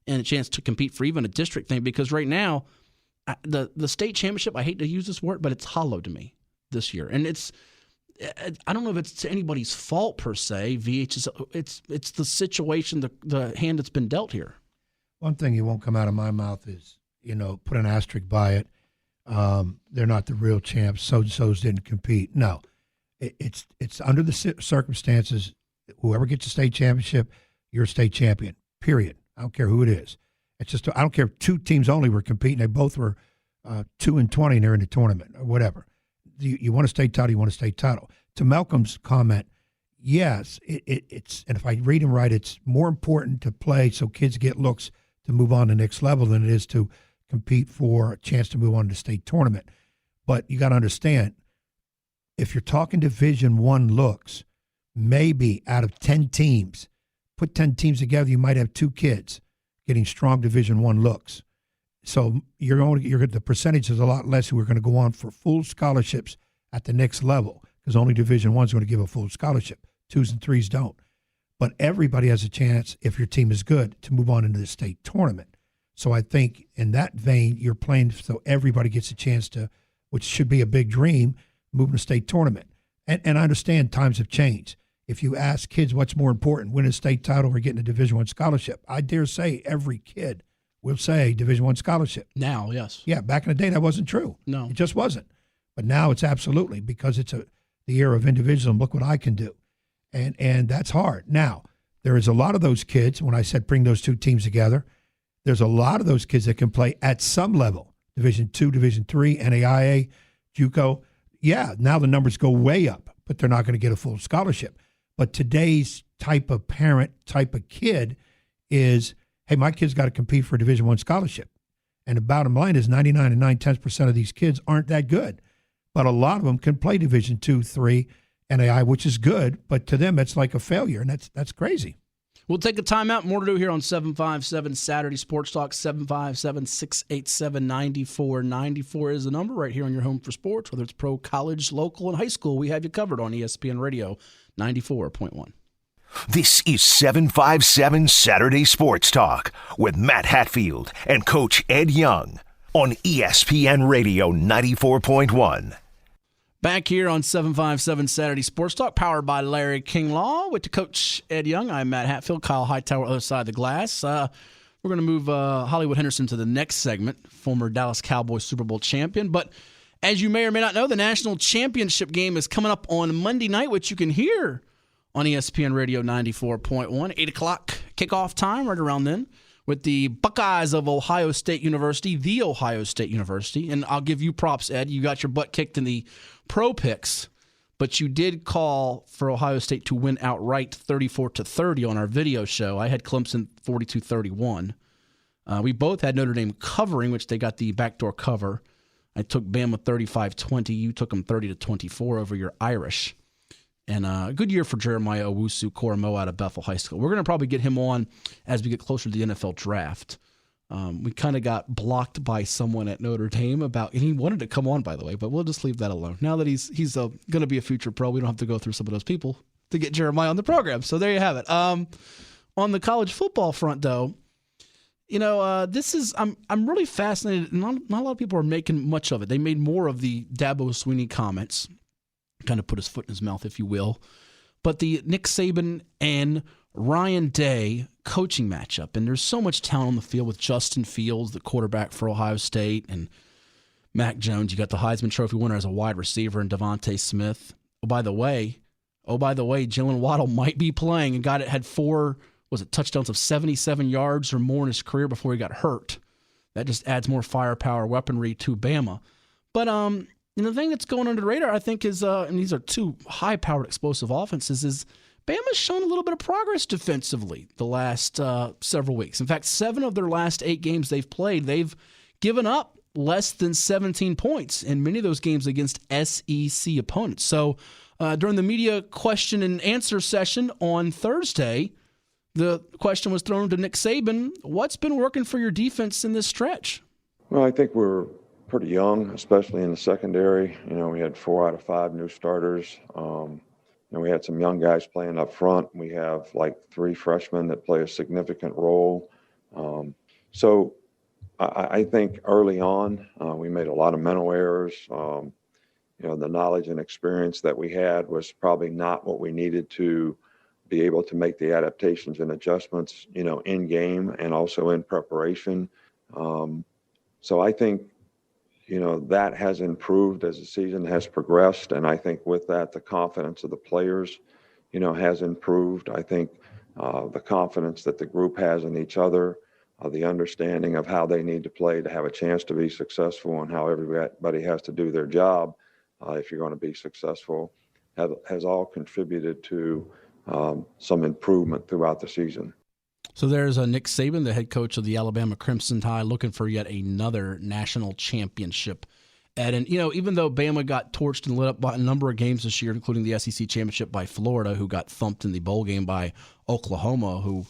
and a chance to compete for even a district thing, because right now, the state championship, I hate to use this word, but it's hollow to me this year. And I don't know if it's anybody's fault per se. VHSL, it's the situation, the hand that's been dealt here. One thing you won't come out of my mouth is, put an asterisk by it. They're not the real champs. So-and-so's didn't compete. No, it's under the circumstances. Whoever gets a state championship, you're a state champion. Period. I don't care who it is. It's just, I don't care if two teams only were competing. They both were 2-20 and they're in the tournament or whatever. You want a state title, you want a state title. To Malcolm's comment, yes, it's, and if I read him right, it's more important to play so kids get looks to move on to the next level than it is to compete for a chance to move on to the state tournament. But you got to understand, if you're talking Division I looks, maybe out of 10 teams, put 10 teams together, you might have 2 kids getting strong Division I looks. So the percentage is a lot less who are going to go on for full scholarships at the next level, because only Division I is going to give a full scholarship. 2s and 3s don't. But everybody has a chance, if your team is good, to move on into the state tournament. So I think in that vein, you're playing so everybody gets a chance to, which should be a big dream, move to state tournament. And I understand times have changed. If you ask kids what's more important, winning a state title or getting a Division I scholarship, I dare say every kid will say Division I scholarship. Now, yes. Yeah, back in the day, that wasn't true. No. It just wasn't. But now it's absolutely, because it's the era of individualism. Look what I can do. And that's hard. Now, there is a lot of those kids, when I said bring those 2 teams together, there's a lot of those kids that can play at some level, Division II, Division III, NAIA, JUCO. Yeah, now the numbers go way up, but they're not going to get a full scholarship. But today's type of parent, type of kid is, hey, my kid's got to compete for a Division I scholarship. And the bottom line is 99 9/10% of these kids aren't that good. But a lot of them can play Division II, III, NAI, which is good, but to them it's like a failure, and that's crazy. We'll take a timeout. More to do here on 757 Saturday Sports Talk. 757-687-9494 is the number right here on your home for sports, whether it's pro, college, local, and high school. We have you covered on ESPN Radio 94.1. This is 757 Saturday Sports Talk with Matt Hatfield and Coach Ed Young on ESPN Radio 94.1. Back here on 757 Saturday Sports Talk, powered by Larry King Law, with the Coach Ed Young. I'm Matt Hatfield, Kyle Hightower, other side of the glass. We're going to move Hollywood Henderson to the next segment, former Dallas Cowboys Super Bowl champion. But as you may or may not know, the national championship game is coming up on Monday night, which you can hear on ESPN Radio 94.1, 8 o'clock kickoff time, right around then, with the Buckeyes of Ohio State University, the Ohio State University. And I'll give you props, Ed. You got your butt kicked in the pro picks, but you did call for Ohio State to win outright 34-30 on our video show. I had Clemson 42-31. We both had Notre Dame covering, which they got the backdoor cover. I took Bama 35-20. You took them 30-24 over your Irish. And a good year for Jeremiah Owusu-Koramoah out of Bethel High School. We're going to probably get him on as we get closer to the NFL draft. We kind of got blocked by someone at Notre Dame and he wanted to come on, by the way, but we'll just leave that alone. Now that he's going to be a future pro, we don't have to go through some of those people to get Jeremiah on the program. So there you have it. On the college football front, though, this is I'm really fascinated. Not a lot of people are making much of it. They made more of the Dabo Swinney comments, kind of put his foot in his mouth, if you will. But the Nick Saban and Ryan Day coaching matchup, and there's so much talent on the field with Justin Fields, the quarterback for Ohio State, and Mac Jones. You got the Heisman Trophy winner as a wide receiver, and Devontae Smith. Oh, by the way, Jalen Waddle might be playing and had 4 touchdowns of 77 yards or more in his career before he got hurt. That just adds more firepower, weaponry to Bama. But the thing that's going under the radar, I think, is and these are 2 high-powered explosive offenses, is Bama's shown a little bit of progress defensively the last several weeks. In fact, 7 of their last 8 games they've played, they've given up less than 17 points in many of those games against SEC opponents. So during the media question and answer session on Thursday, the question was thrown to Nick Saban. What's been working for your defense in this stretch? Well, I think we're pretty young, especially in the secondary. We had 4 out of 5 new starters. We had some young guys playing up front. We have 3 freshmen that play a significant role. So I think early on we made a lot of mental errors. The knowledge and experience that we had was probably not what we needed to be able to make the adaptations and adjustments, in game and also in preparation. So I think, that has improved as the season has progressed. And I think with that, the confidence of the players, has improved. I think the confidence that the group has in each other, the understanding of how they need to play to have a chance to be successful and how everybody has to do their job if you're going to be successful has all contributed to some improvement throughout the season. So there's Nick Saban, the head coach of the Alabama Crimson Tide, looking for yet another national championship. And even though Bama got torched and lit up by a number of games this year, including the SEC championship by Florida, who got thumped in the bowl game by Oklahoma, who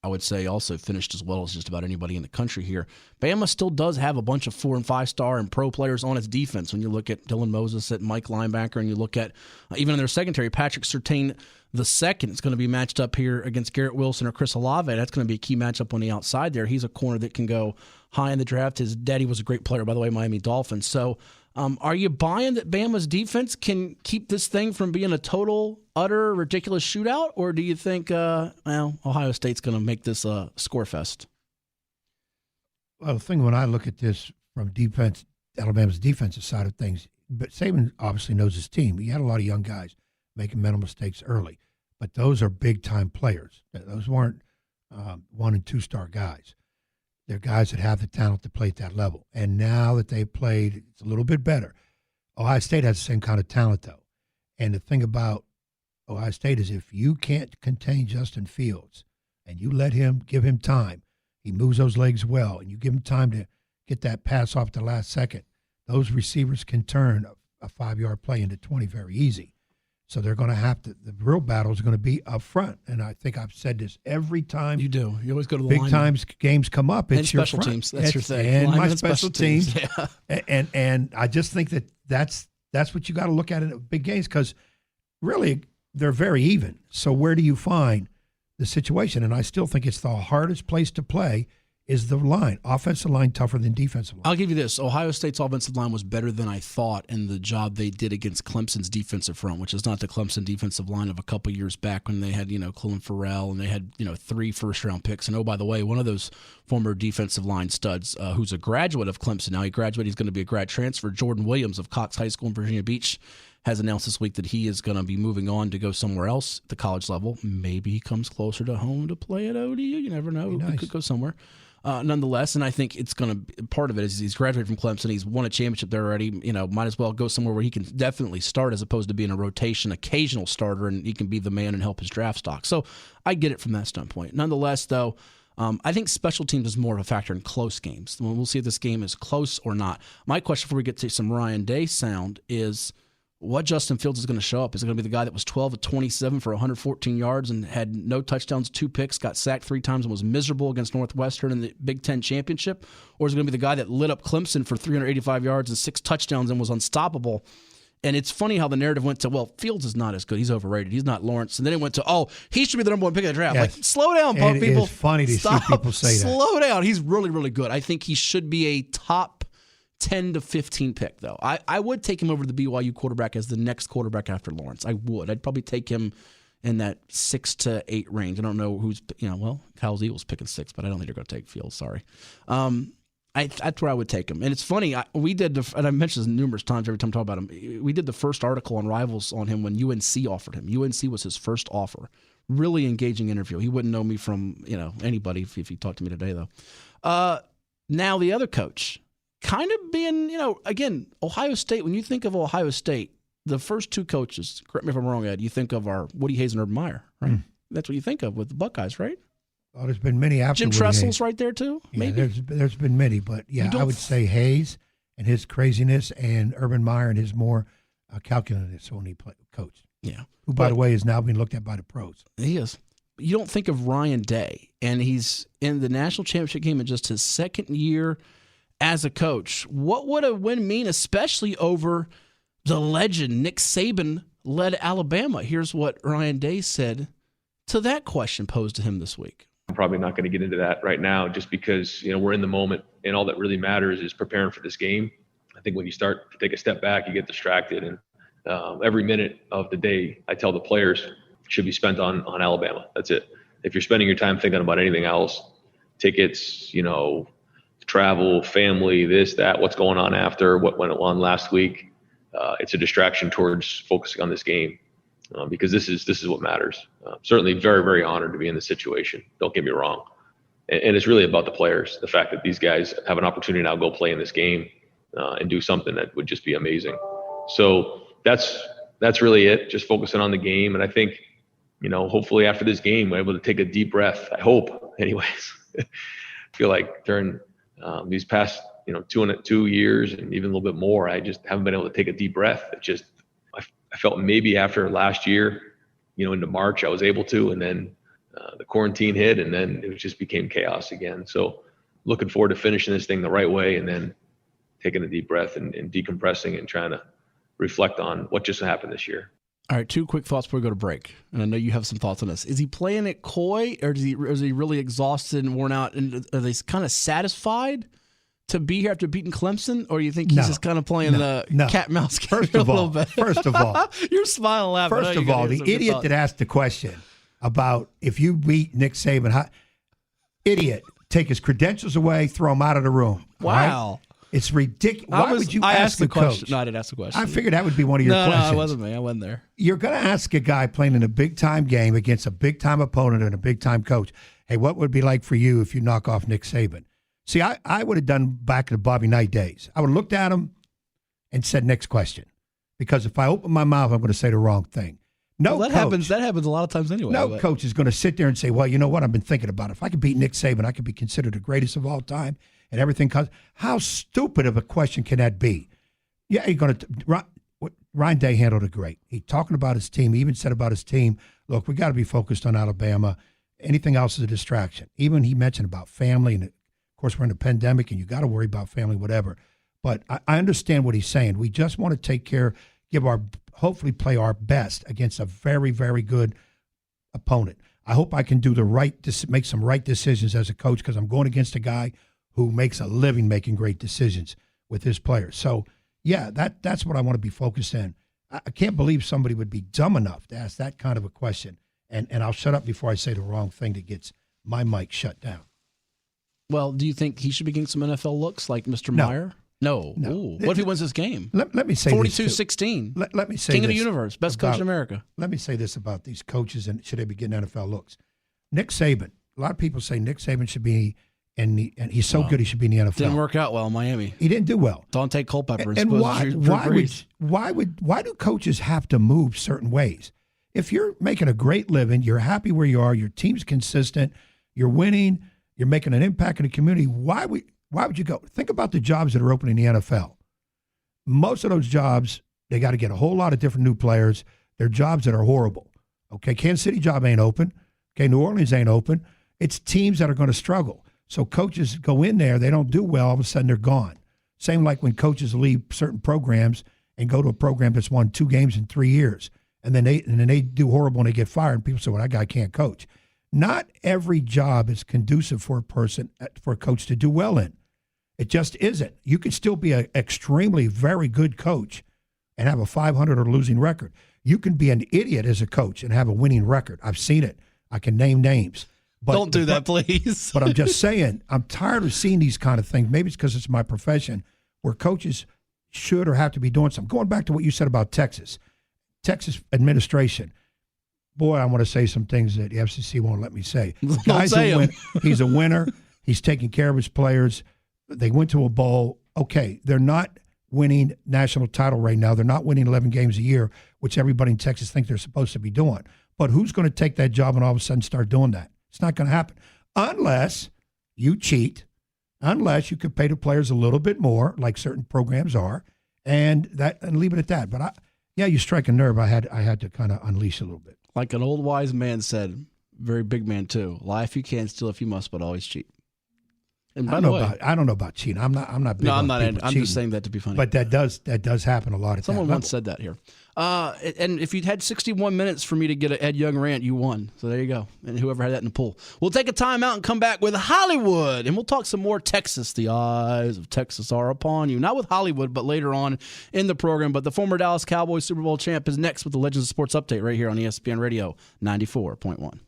I would say also finished as well as just about anybody in the country here, Bama still does have a bunch of 4- and 5-star and pro players on its defense. When you look at Dylan Moses at Mike linebacker, and you look at even in their secondary, Patrick Surtain II is going to be matched up here against Garrett Wilson or Chris Olave. That's going to be a key matchup on the outside there. He's a corner that can go high in the draft. His daddy was a great player, by the way, Miami Dolphins. So are you buying that Bama's defense can keep this thing from being a total, utter, ridiculous shootout? Or do you think, Ohio State's going to make this a score fest? Well, the thing when I look at this from defense, Alabama's defensive side of things, but Saban obviously knows his team. He had a lot of young guys making mental mistakes early, but those are big-time players. Those weren't 1- and 2-star guys. They're guys that have the talent to play at that level. And now that they've played, it's a little bit better. Ohio State has the same kind of talent, though. And the thing about Ohio State is if you can't contain Justin Fields and you give him time, he moves those legs well, and you give him time to get that pass off the last second, those receivers can turn a 5-yard play into 20 very easy. So they're going to have to – the real battle is going to be up front. And I think I've said this every time. You do. You always go to the big line. times games come up. It's and your special front. teams. That's your thing. And Linemen my and special teams. Yeah. And I just think that's what you got to look at in big games because really they're very even. So where do you find the situation? And I still think it's the hardest place to play is the line. Offensive line tougher than defensive line. I'll give you this. Ohio State's offensive line was better than I thought in the job they did against Clemson's defensive front, which is not the Clemson defensive line of a couple years back when they had, Clelin Ferrell and they had, 3 first-round picks. And, oh, by the way, one of those former defensive line studs who's a graduate of Clemson now, he's going to be a grad transfer, Jordan Williams of Cox High School in Virginia Beach, has announced this week that he is going to be moving on to go somewhere else at the college level. Maybe he comes closer to home to play at ODU. You never know. He could go somewhere. Nonetheless, and I think it's going to be part of it is he's graduated from Clemson. He's won a championship there already. Might as well go somewhere where he can definitely start as opposed to being a rotation, occasional starter, and he can be the man and help his draft stock. So I get it from that standpoint. Nonetheless, though, I think special teams is more of a factor in close games. We'll see if this game is close or not. My question before we get to some Ryan Day sound is what Justin Fields is going to show up. Is it going to be the guy that was 12 of 27 for 114 yards and had no touchdowns, 2 picks, got sacked 3 times, and was miserable against Northwestern in the Big Ten championship? Or is it going to be the guy that lit up Clemson for 385 yards and 6 touchdowns and was unstoppable And it's funny how the narrative went to, well, Fields is not as good. He's overrated. He's not Lawrence. And then it went to, oh, he should be the number one pick of the draft. Yes. Like, slow down, people. It is funny to see people say that. Slow down. He's really, really good. I think he should be a top 10 to 15 pick, though. I would take him over the BYU quarterback as the next quarterback after Lawrence. I would. I'd probably take him in that 6 to 8 range. I don't know who's, Kyle's Eagles picking 6, but I don't think they're going to take Fields. Sorry. That's where I would take him. And it's funny, we did, and I mentioned this numerous times every time I talk about him, we did the first article on Rivals on him when UNC offered him. UNC was his first offer. Really engaging interview. He wouldn't know me from, anybody if he talked to me today, though. Now the other coach, kind of being, again, Ohio State, when you think of Ohio State, the first two coaches, correct me if I'm wrong, Ed, you think of are Woody Hayes and Urban Meyer, right? That's what you think of with the Buckeyes, right? Well, there's been many after Jim Woody Tressel's Hayes. Right there, too, Yeah, maybe? there's been many, but yeah, I would say Hayes and his craziness and Urban Meyer and his more calculative when he coached. Yeah. Who, by the way, is now being looked at by the pros. He is. You don't think of Ryan Day, and he's in the national championship game in just his second year as a coach. What would a win mean, especially over the legend Nick Saban led Alabama? Here's what Ryan Day said to that question posed to him this week. I'm probably not going to get into that right now just because, we're in the moment and all that really matters is preparing for this game. I think when you start to take a step back, you get distracted. And every minute of the day, I tell the players, should be spent on Alabama. That's it. If you're spending your time thinking about anything else, tickets, travel, family, this, that, what's going on after, what went on last week, it's a distraction towards focusing on this game. Because this is what matters. Certainly very, very honored to be in this situation. Don't get me wrong. And it's really about the players, the fact that these guys have an opportunity now to go play in this game and do something that would just be amazing. So that's really it, just focusing on the game. And I think, hopefully after this game, we're able to take a deep breath. I hope, anyways. I feel like during these past, 2 years and even a little bit more, I just haven't been able to take a deep breath. I felt maybe after last year, into March, I was able to, and then the quarantine hit, and then it just became chaos again. So looking forward to finishing this thing the right way and then taking a deep breath and decompressing and trying to reflect on what just happened this year. All right, 2 quick thoughts before we go to break. And I know you have some thoughts on this. Is he playing it coy, or is he really exhausted and worn out? And are they kind of satisfied to be here after beating Clemson, or you think he's just kind of playing the cat and mouse game a little bit? First of all, you're smiling, laughing. First of all, the idiot that asked the question about if you beat Nick Saban, idiot, take his credentials away, throw him out of the room. Wow, right? It's ridiculous. Why would you ask the question? coach? No, I didn't ask the question. I figured that would be one of your questions. No, it wasn't me. I wasn't there. You're going to ask a guy playing in a big-time game against a big-time opponent and a big-time coach, hey, what would it be like for you if you knock off Nick Saban? See, I would have done back in the Bobby Knight days. I would have looked at him and said, next question. Because if I open my mouth, I'm going to say the wrong thing. That happens a lot of times anyway. No coach is going to sit there and say, well, you know what? I've been thinking about it. If I could beat Nick Saban, I could be considered the greatest of all time and everything comes. How stupid of a question can that be? Yeah, you're going to – Ryan Day handled it great. He talking about his team. He even said about his team, look, we got to be focused on Alabama. Anything else is a distraction. Even he mentioned about family and of course, we're in a pandemic, and you got to worry about family, whatever. But I understand what he's saying. We just want to take care, hopefully play our best against a very, very good opponent. I hope I can do make some right decisions as a coach because I'm going against a guy who makes a living making great decisions with his players. So, yeah, that's what I want to be focused in. I can't believe somebody would be dumb enough to ask that kind of a question. And I'll shut up before I say the wrong thing that gets my mic shut down. Well, do you think he should be getting some NFL looks like Mr. Meyer? No. Ooh. What if he wins this game? Let me say 42-16. Let me say King of the universe, best coach in America. Let me say this about these coaches and should they be getting NFL looks. Nick Saban, a lot of people say Nick Saban should be and he's so good he should be in the NFL. Didn't work out well in Miami. He didn't do well. Dante Culpepper. And why do coaches have to move certain ways? If you're making a great living, you're happy where you are, your team's consistent, you're winning, you're making an impact in the community, why would you go? Think about the jobs that are open in the NFL. Most of those jobs, they got to get a whole lot of different new players. They're jobs that are horrible. Okay, Kansas City job ain't open. Okay, New Orleans ain't open. It's teams that are going to struggle. So coaches go in there, they don't do well, all of a sudden they're gone. Same like when coaches leave certain programs and go to a program that's won 2 games in 3 years, and then they do horrible and they get fired, and people say, well, that guy can't coach. Not every job is conducive for a coach to do well in. It just isn't. You could still be an extremely very good coach and have a 500 or losing record. You can be an idiot as a coach and have a winning record. I've seen it. I can name names. But, Don't do that, please. But I'm just saying, I'm tired of seeing these kind of things. Maybe it's because it's my profession, where coaches should or have to be doing something. Going back to what you said about Texas administration. Boy, I want to say some things that the FCC won't let me say. He's a winner. He's taking care of his players. They went to a bowl. Okay, they're not winning national title right now. They're not winning 11 games a year, which everybody in Texas thinks they're supposed to be doing. But who's going to take that job and all of a sudden start doing that? It's not going to happen unless you cheat, unless you could pay the players a little bit more, like certain programs are, and leave it at that. But you strike a nerve. I had to kind of unleash a little bit. Like an old wise man said, very big man too. Lie if you can, steal if you must, but always cheat. And I don't know about cheating. I'm not big on people cheating. I'm just saying that to be funny. But that does happen a lot at Someone that once said that here. And if you'd had 61 minutes for me to get an Ed Young rant, you won. So there you go. And whoever had that in the pool. We'll take a timeout and come back with Hollywood. And we'll talk some more Texas. The eyes of Texas are upon you. Not with Hollywood, but later on in the program. But the former Dallas Cowboys Super Bowl champ is next with the Legends of Sports update right here on ESPN Radio 94.1.